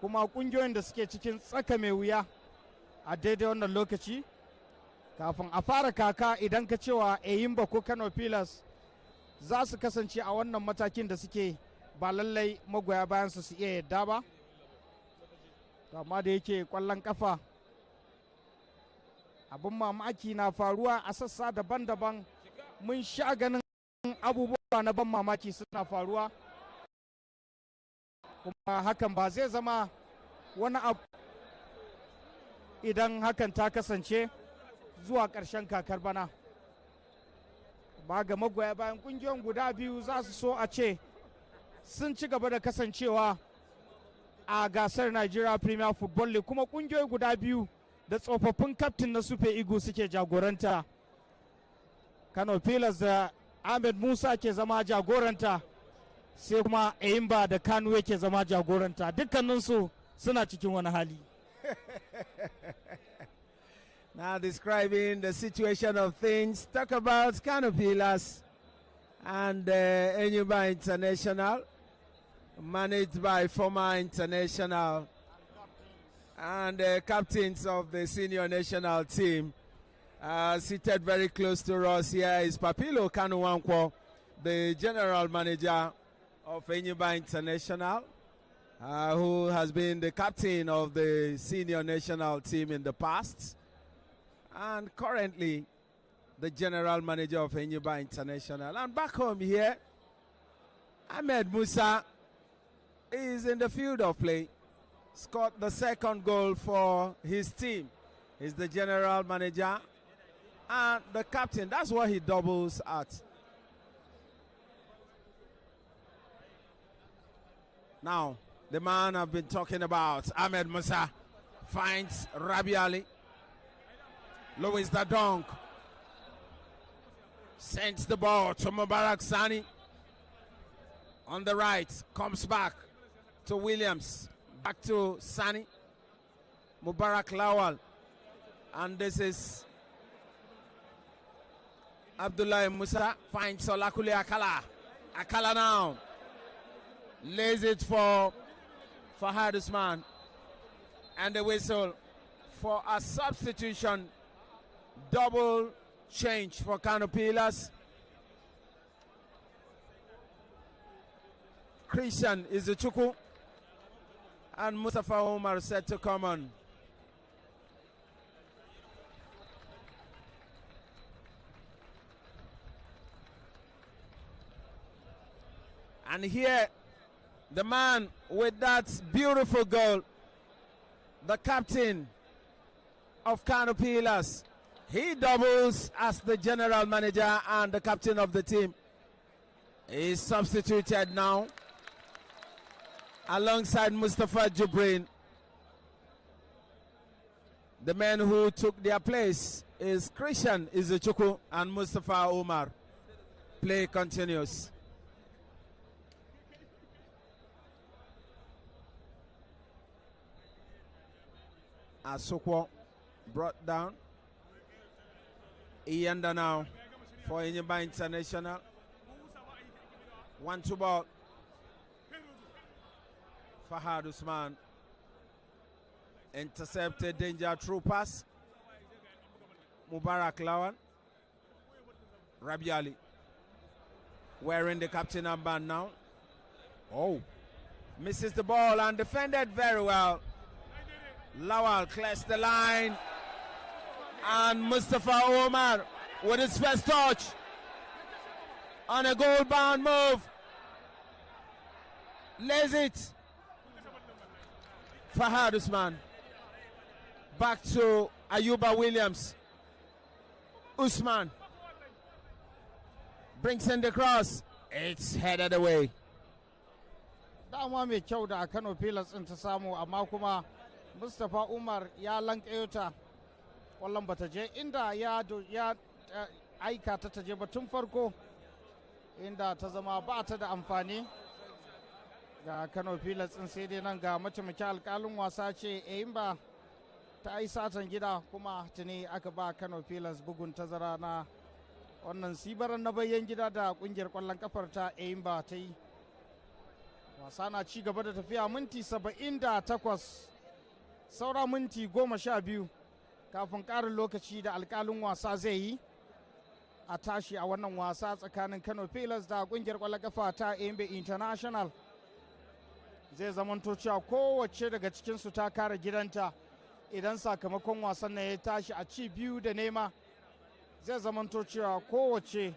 kuma kungiyoyin da suke cikin tsaka mai wuya a daidai wannan lokaci kafin a fara kaka idan ka cewa ENYIMBA ko Kano Pillars za su kasance a wannan matakin da suke ba lallai magoya bayan su iya yadda ba, amma da yake kwallon kafa abin mamaki na faruwa a sassa daban-daban. Mun sha ganin abubuwa na ban mamaki suna faruwa, kuma hakan ba zai zama wani abu idan hakan ta kasance zuwa ƙarshen kakar bana. Ba ga magoya bayan ƙungiyoyin guda biyu za su so a ce sun ci gaba da kasancewa a gasar Nigerian Premier Football League, kuma ƙungiyoyi guda biyu da tsofaffin kaftin na Super Eagles suke jagoranta. Kano Pillars da Ahmed Musa ke zama jagoranta, sai kuma ENYIMBA da Kano yake zama jagoranta. Dukkaninsu suna cikin wani hali. Now describing the situation of things, talk about Kano Pillars and ENYIMBA International, managed by former international and captains of the senior national team. Seated very close to us here is Papilo Kanuwankwo, the general manager of ENYIMBA International, who has been the captain of the senior national team in the past, and currently the general manager of ENYIMBA International. And back home here, Ahmed Musa is in the field of play, scored the second goal for his team. He's the general manager and the captain. That's what he doubles at. Now, the man I've been talking about, Ahmed Musa, finds Rabi Ali. Louis the Donk sends the ball to Mubarak Sani. On the right, comes back to Williams. Back to Sani. Mubarak Lawal. And this is Abdullah Musa, finds Solakule Akala. Akala now lays it for Fahad Usman. And the whistle for a substitution. Double change for Kano Pillars. Christian Izuchukwu and Mustafa Omar set to come on. And here, the man with that beautiful goal, the captain of Kano Pillars, he doubles as the general manager and the captain of the team. He is substituted now alongside Mustafa Jubrin. The men who took their place is Christian Izuchukwu and Mustafa Omar. Play continues. Asokwo brought down. Iyanda now for ENYIMBA International. 1-2 ball. Fahad Usman intercepted, danger through pass. Mubarak Lawan. Rabi Ali wearing the captain armband now. Oh, misses the ball and defended very well. Lawal clears the line. And Mustafa Omar with his first touch on a goal-bound move. Lays it. Fahad Usman. Back to Ayuba Williams. Usman brings in the cross. It's headed away. Dama mai kyau da Kano Pillars ɗin ta samu, amma kuma Mustafa Umar ya lankayo ta. Kwallon bata je inda ya aika ta je ba tun farko, inda ta zama ba ta da amfani ga Kano Pillars ɗin. Sai dai nan ga mataimakin alƙalin wasa ce ENYIMBA ta yi satan gida, kuma tuni aka ba Kano Pillars bugun tazara na wannan sibaran na bayan gida da kungiyar kwallon kafar ta ENYIMBA ta yi. Wasa na ci gaba da tafiya, minti 78 saura minti 12 kafin ƙarin lokaci da alƙalin wasa zai yi a tashi a wannan wasa tsakanin Kano Pillars da ƙungiyar ƙwallon ƙafa ta ENYIMBA International. Zai zamanto cewa kowace daga cikinsu ta kare gidanta idan sakamakon wasan na ya tashi a ci 2-0. Zai zamanto cewa kowace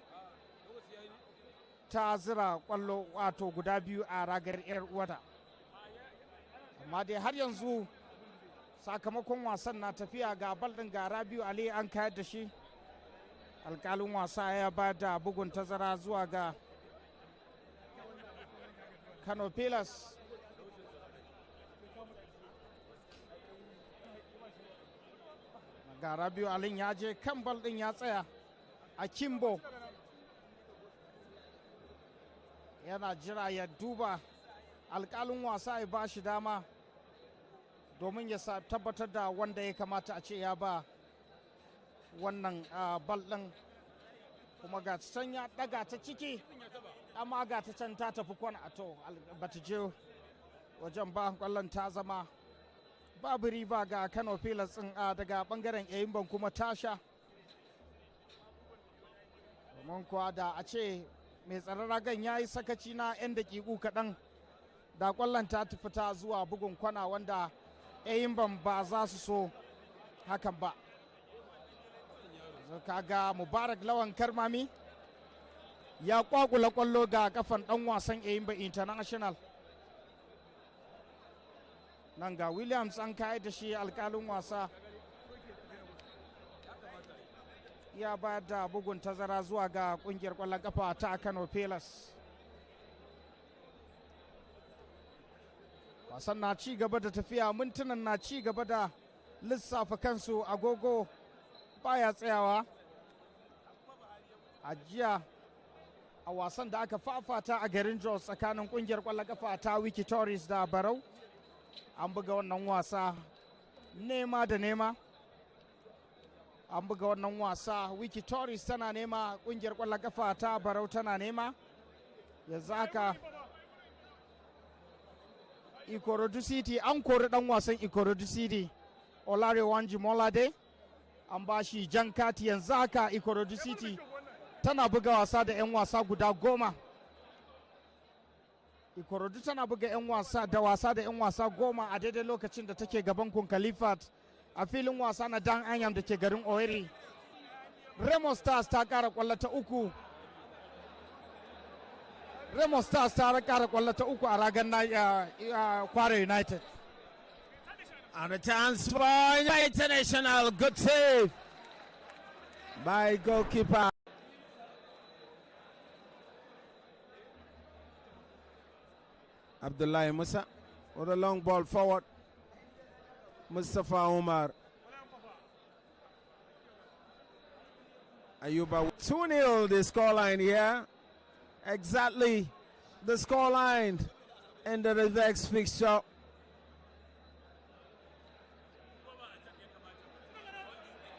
ta zira ƙwallo wato guda 2 a ragar 'yar uwata. Amma dai har yanzu sakamakon wasan na tafiya ga bal ɗin ga Rabiu Ali an kayar da shi. Alƙalin wasa ya ba da bugun tazara zuwa ga Kano Pillars. Ga Rabiu Ali ya je kan bal ɗin ya tsaya a Kimbo. Yana jira ya duba alƙalin wasa ya ba shi dama domin ya tabbatar da wanda ya kamata a ce ya ba wannan bal ɗin, kuma ga can ya ɗaga ta ciki amma ga ta can ta tafi kwana to bata je wajen ba. ƙwallon ta zama babu riba ga Kano Pillars ɗin daga ɓangaren ENYIMBA kuma tasha, domin kuwa da a ce mai tsaron ragan ya yi sakaci na 'yan daƙiƙu kaɗan da ƙwallon ta fita zuwa bugun kwana wanda ENYIMBA ba za su so hakan ba. Kaga Mubarak Lawan Karmami ya kwakula ƙwallo ga kafan ɗan wasan ENYIMBA International. Nan ga Williams an kayar da shi, alƙalin wasa ya ba da bugun tazara zuwa ga ƙungiyar ƙwallon ƙafa ta Kano Pillars. Wasan na ci gaba da tafiya, mintunan na ci gaba da lissafa kansu, agogo baya tsayawa. A jiya a wasan da aka fafata a garin Jos tsakanin ƙungiyar ƙwallon ƙafa ta Wiki Tourist da Barau, an buga wannan wasa nema da nema. An buga wannan wasa, Wiki Tourist tana nema, ƙungiyar ƙwallon ƙafa ta Barau tana nema. Yanzu haka Ikorodu City an kori ɗan wasan Ikorodu City Olarewanji Molade, an ba shi jan kati. Yanzu haka Ikorodu City tana buga wasa da 'yan wasa guda 10. Ikorodu tana buga 'yan wasa da 'yan wasa 10 a daidai lokacin da take gaban Kun Khalifat a filin wasa na Dan Anyam da ke garin Owerri. Remo Stars ta kara kwallo ta 3. Remo Stars ta kara kwallo ta 3 a ragar Kwara United. And a chance for International. Good save by goalkeeper. Abdullahi Musa with a long ball forward. Mustafa Umar. Ayuba 2-0 the scoreline here. Exactly the scoreline in the reverse fixture.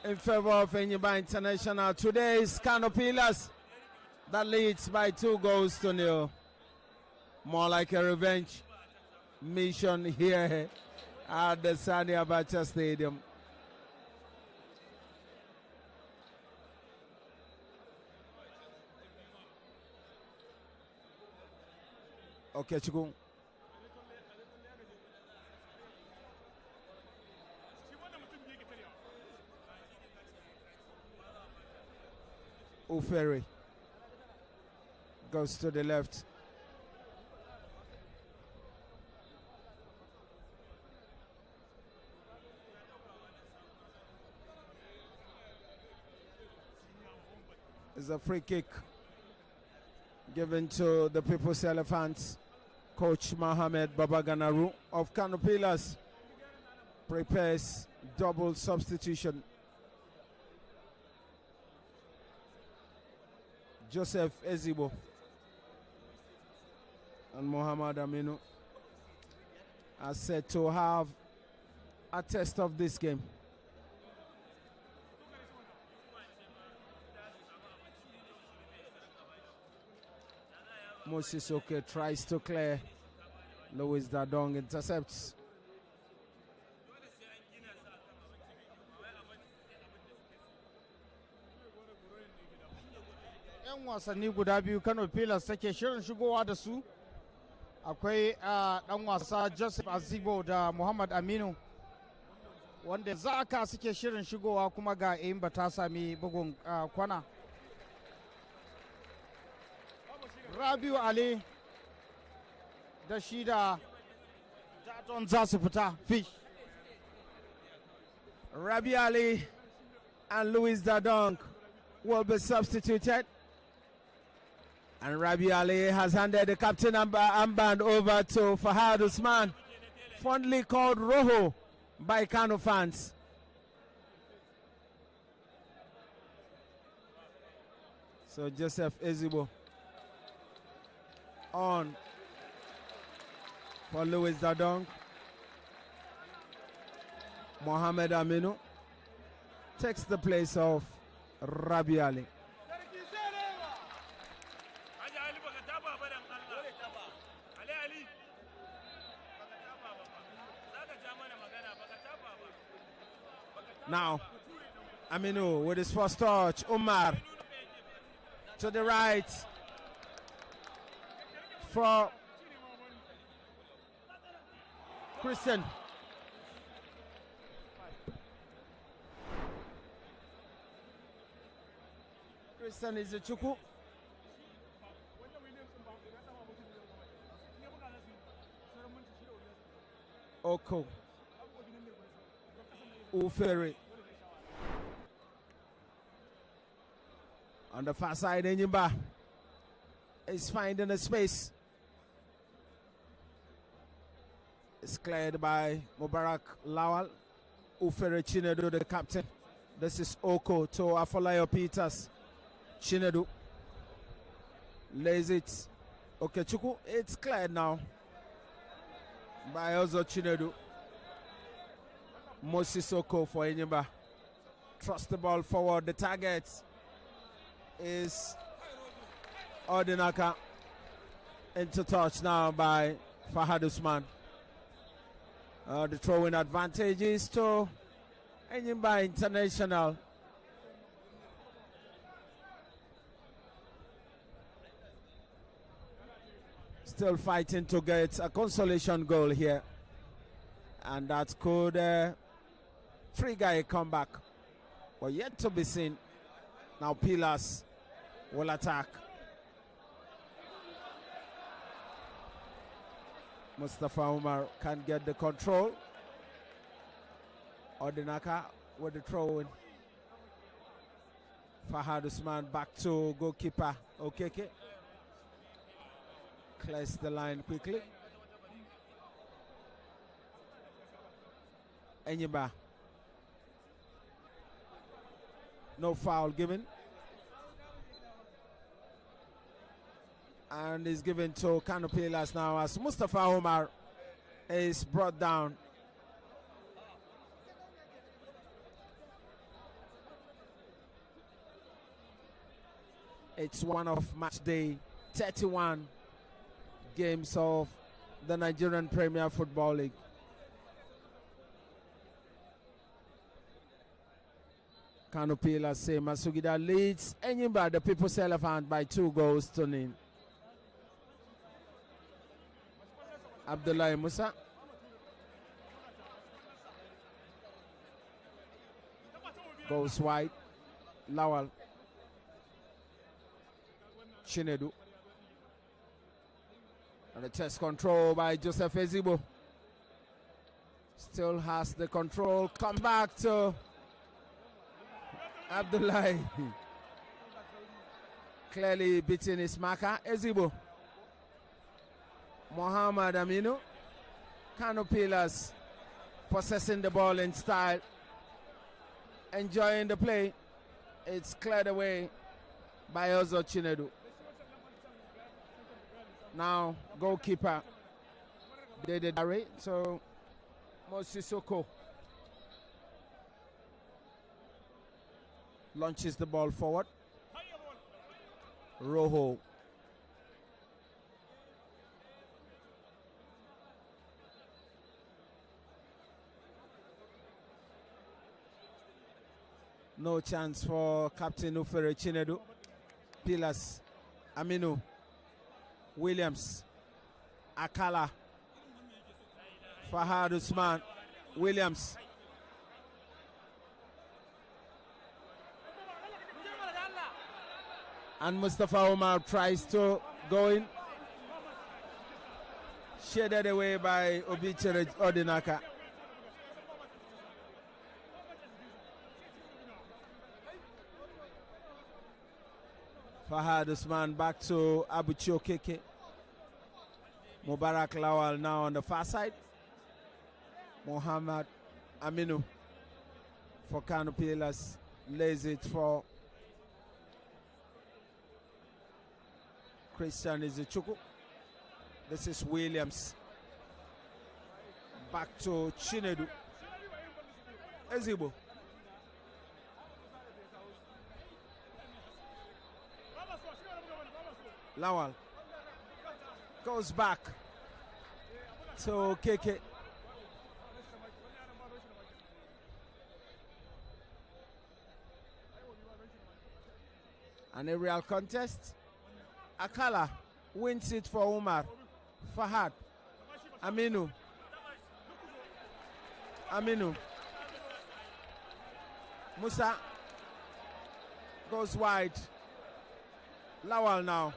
In favor of ENYIMBA International. Today's Kano Pillars that leads by 2-0. More like a revenge mission here at the Sani Abacha Stadium. Okay, Chukwu. Uferi goes to the left. It's a free kick given to the People's Elephants. Coach Mohamed Babaganaru of Kano Pillars prepares double substitution. Joseph Ezibo and Muhammad Aminu are set to have a test of this game. Moses Oke tries to clear. Louis Dadong intercepts. 'yan wasanni guda biyu Kano Pillars take shirin shigowa da su. Akwai dan wasa Joseph Azibo da Muhammad Aminu wanda za ka suke shirin shigowa, kuma ga ENYIMBA ta sami bugun kwana. Rabiu Ali da shi da Jaton za su fita fish. Rabiu Ali and Louis Dadong will be substituted. And Rabiu Ali has handed the captain armband over to Fahad Usman, fondly called Rojo by Kano fans. So Joseph Ezibo on for Louis Dadong. Mohamed Aminu takes the place of Rabiu Ali. Now, Aminu with his first touch. Umar to the right for Christian. Christian is a Chuku. Oko. Ufere. On the far side, ENYIMBA is finding a space. It's cleared by Mubarak Lawal. Ufere Chinedu, the captain. This is Oko to Afolayo Peters. Chinedu lays it. Okay, Chuku, it's cleared now by Ozo Chinedu. Moses Oko for ENYIMBA. Thrust the ball forward. The target is Odinaka. Into touch now by Fahad Usman. The throwing advantage is to ENYIMBA International. Still fighting to get a consolation goal here, and that could trigger a comeback, but yet to be seen. Now Pillars will attack. Mustafa Umar can get the control. Odinaka with the throw-in. Fahad Usman back to goalkeeper Okeke. Clears the line quickly. ENYIMBA. No foul given. And is given to Kano Pillars now as Mustafa Umar is brought down. It's one of match day 31 games of the Nigerian Premier Football League. Kano Pillars say Masugida leads ENYIMBA, the People's Elephant, by 2-0. Abdullah Musa. Goes wide. Lawal. Chinedu. And the chest control by Joseph Ezibo. Still has the control. Come back to Abdullah. Clearly beating his marker. Ezibo. Mohamed Aminu. Kano Pillars possessing the ball in style. Enjoying the play. It's cleared away by Ozo Chinedu. Now goalkeeper Dede Dare, so Mosisoko launches the ball forward. Rojo. No chance for Captain Ufere Chinedu. Pillars, Aminu, Williams, Akala, Fahad Usman, Williams. And Mustafa Omar tries to go in. Shaded away by Obichiri Odinaka. Fahad Usman back to Abuchi Okeke. Mubarak Lawal now on the far side. Muhammad Aminu for Kano Pillars lays it for Christian Izuchukwu. This is Williams. Back to Chinedu. Ezigbo. Lawal goes back to Keke. An aerial contest. Akala wins it for Umar. Fahad. Aminu. Musa goes wide. Lawal now.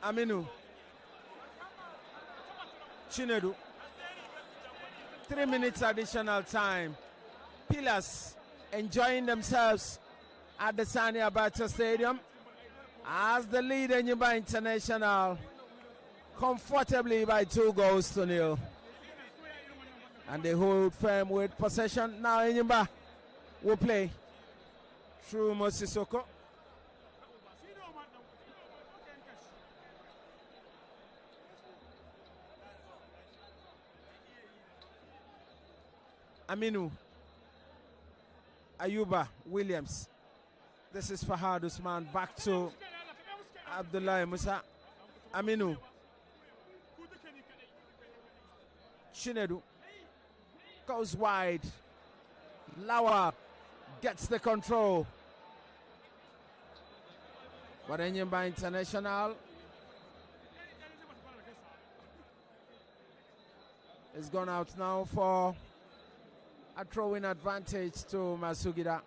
Aminu. Chinedu. 3 minutes additional time. Pillars enjoying themselves at the Sani Abacha Stadium as the lead ENYIMBA International comfortably by 2-0. And they hold firm with possession. Now ENYIMBA will play through Mosisoko. Aminu, Ayuba, Williams. This is Fahad Usman back to Abdullah Musa. Aminu. Chinedu goes wide. Lawa gets the control. But ENYIMBA International is gone out now for a throw-in advantage to Masugida.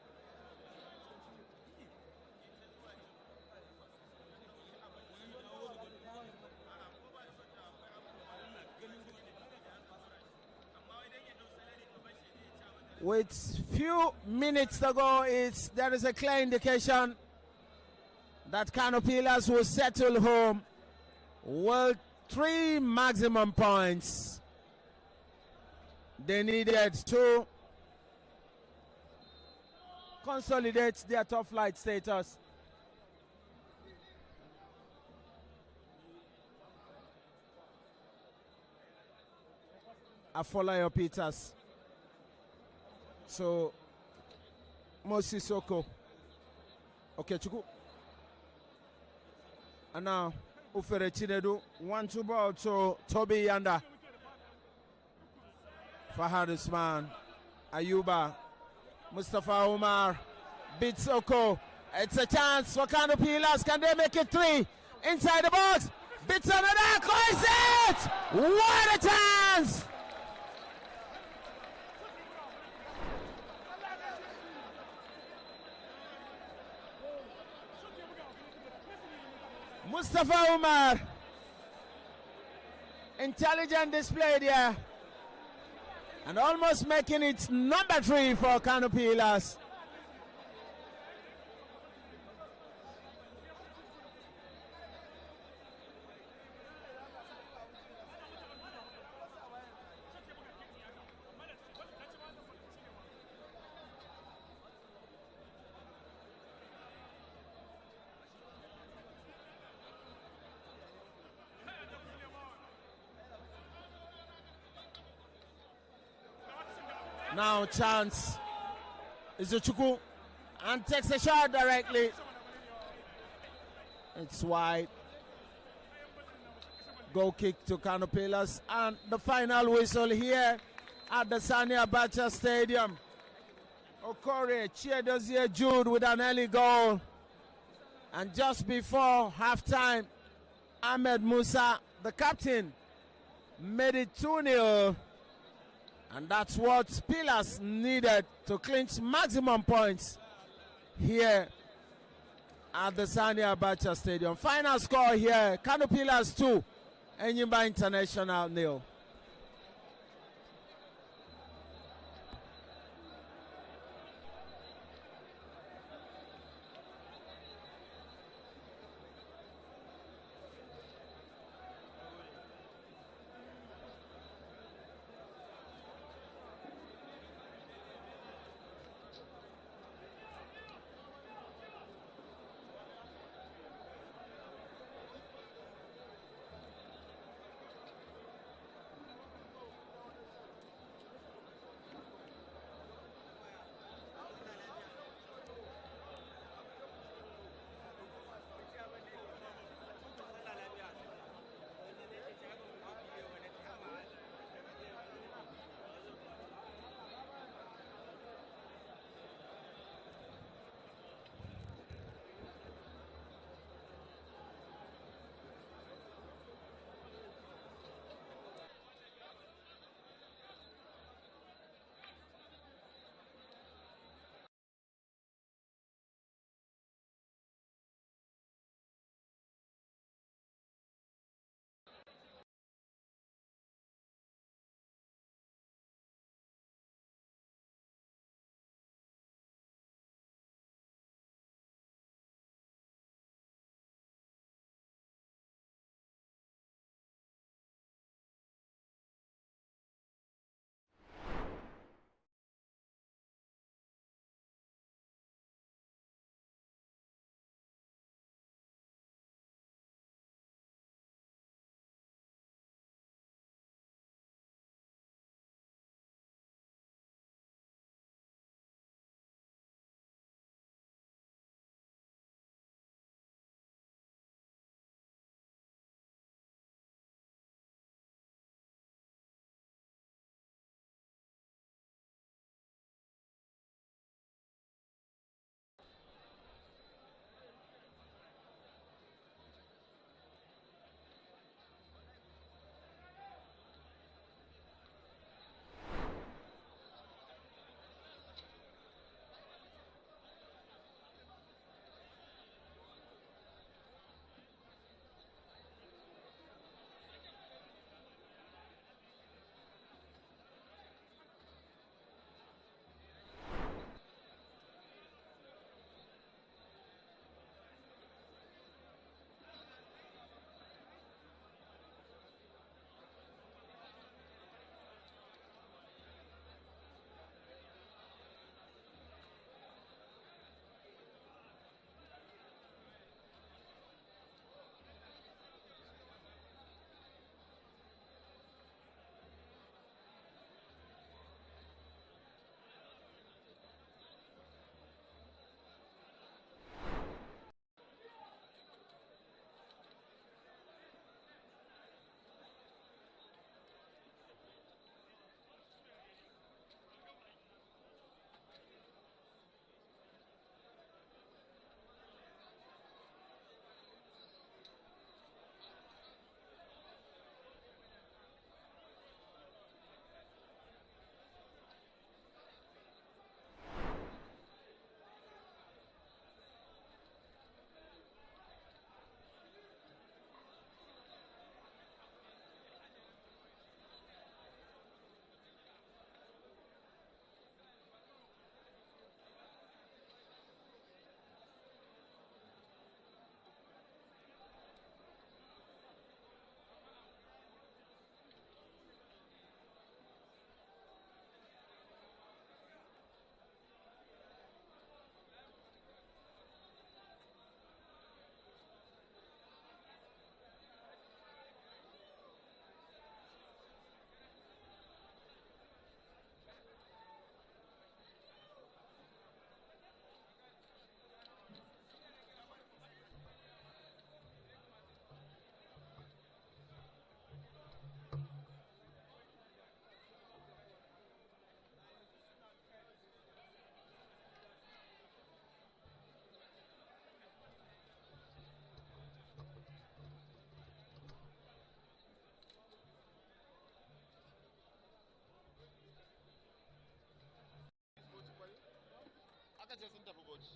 With few minutes to go, there is a clear indication that Kano Pillars will settle home with 3 maximum points. They needed to consolidate their top flight status. Afolayo Peters. So, Mosisoko. Okay, Chuku. And now, Ufere Chinedu. 1-2 ball to Toby Yanda. Fahad Usman. Ayuba. Mustafa Umar. Beats Oko. It's a chance for Kano Pillars. Can they make it 3? Inside the box. Beats another. Close it! What a chance! Mustafa Umar, intelligent display there, and almost making it number 3 for Kano Pillars. Now chance Izuchukwu and takes a shot directly. It's wide. Goal kick to Kano Pillars, and the final whistle here at the Sani Abacha Stadium. Okore Chiedozie Jude with an early goal And just before halftime, Ahmed Musa, the captain, made it 2-0. And that's what Pillars needed to clinch maximum points here at the Sani Abacha Stadium. Final score here, Kano Pillars 2, ENYIMBA International 0. aka ce sun tafi Bauchi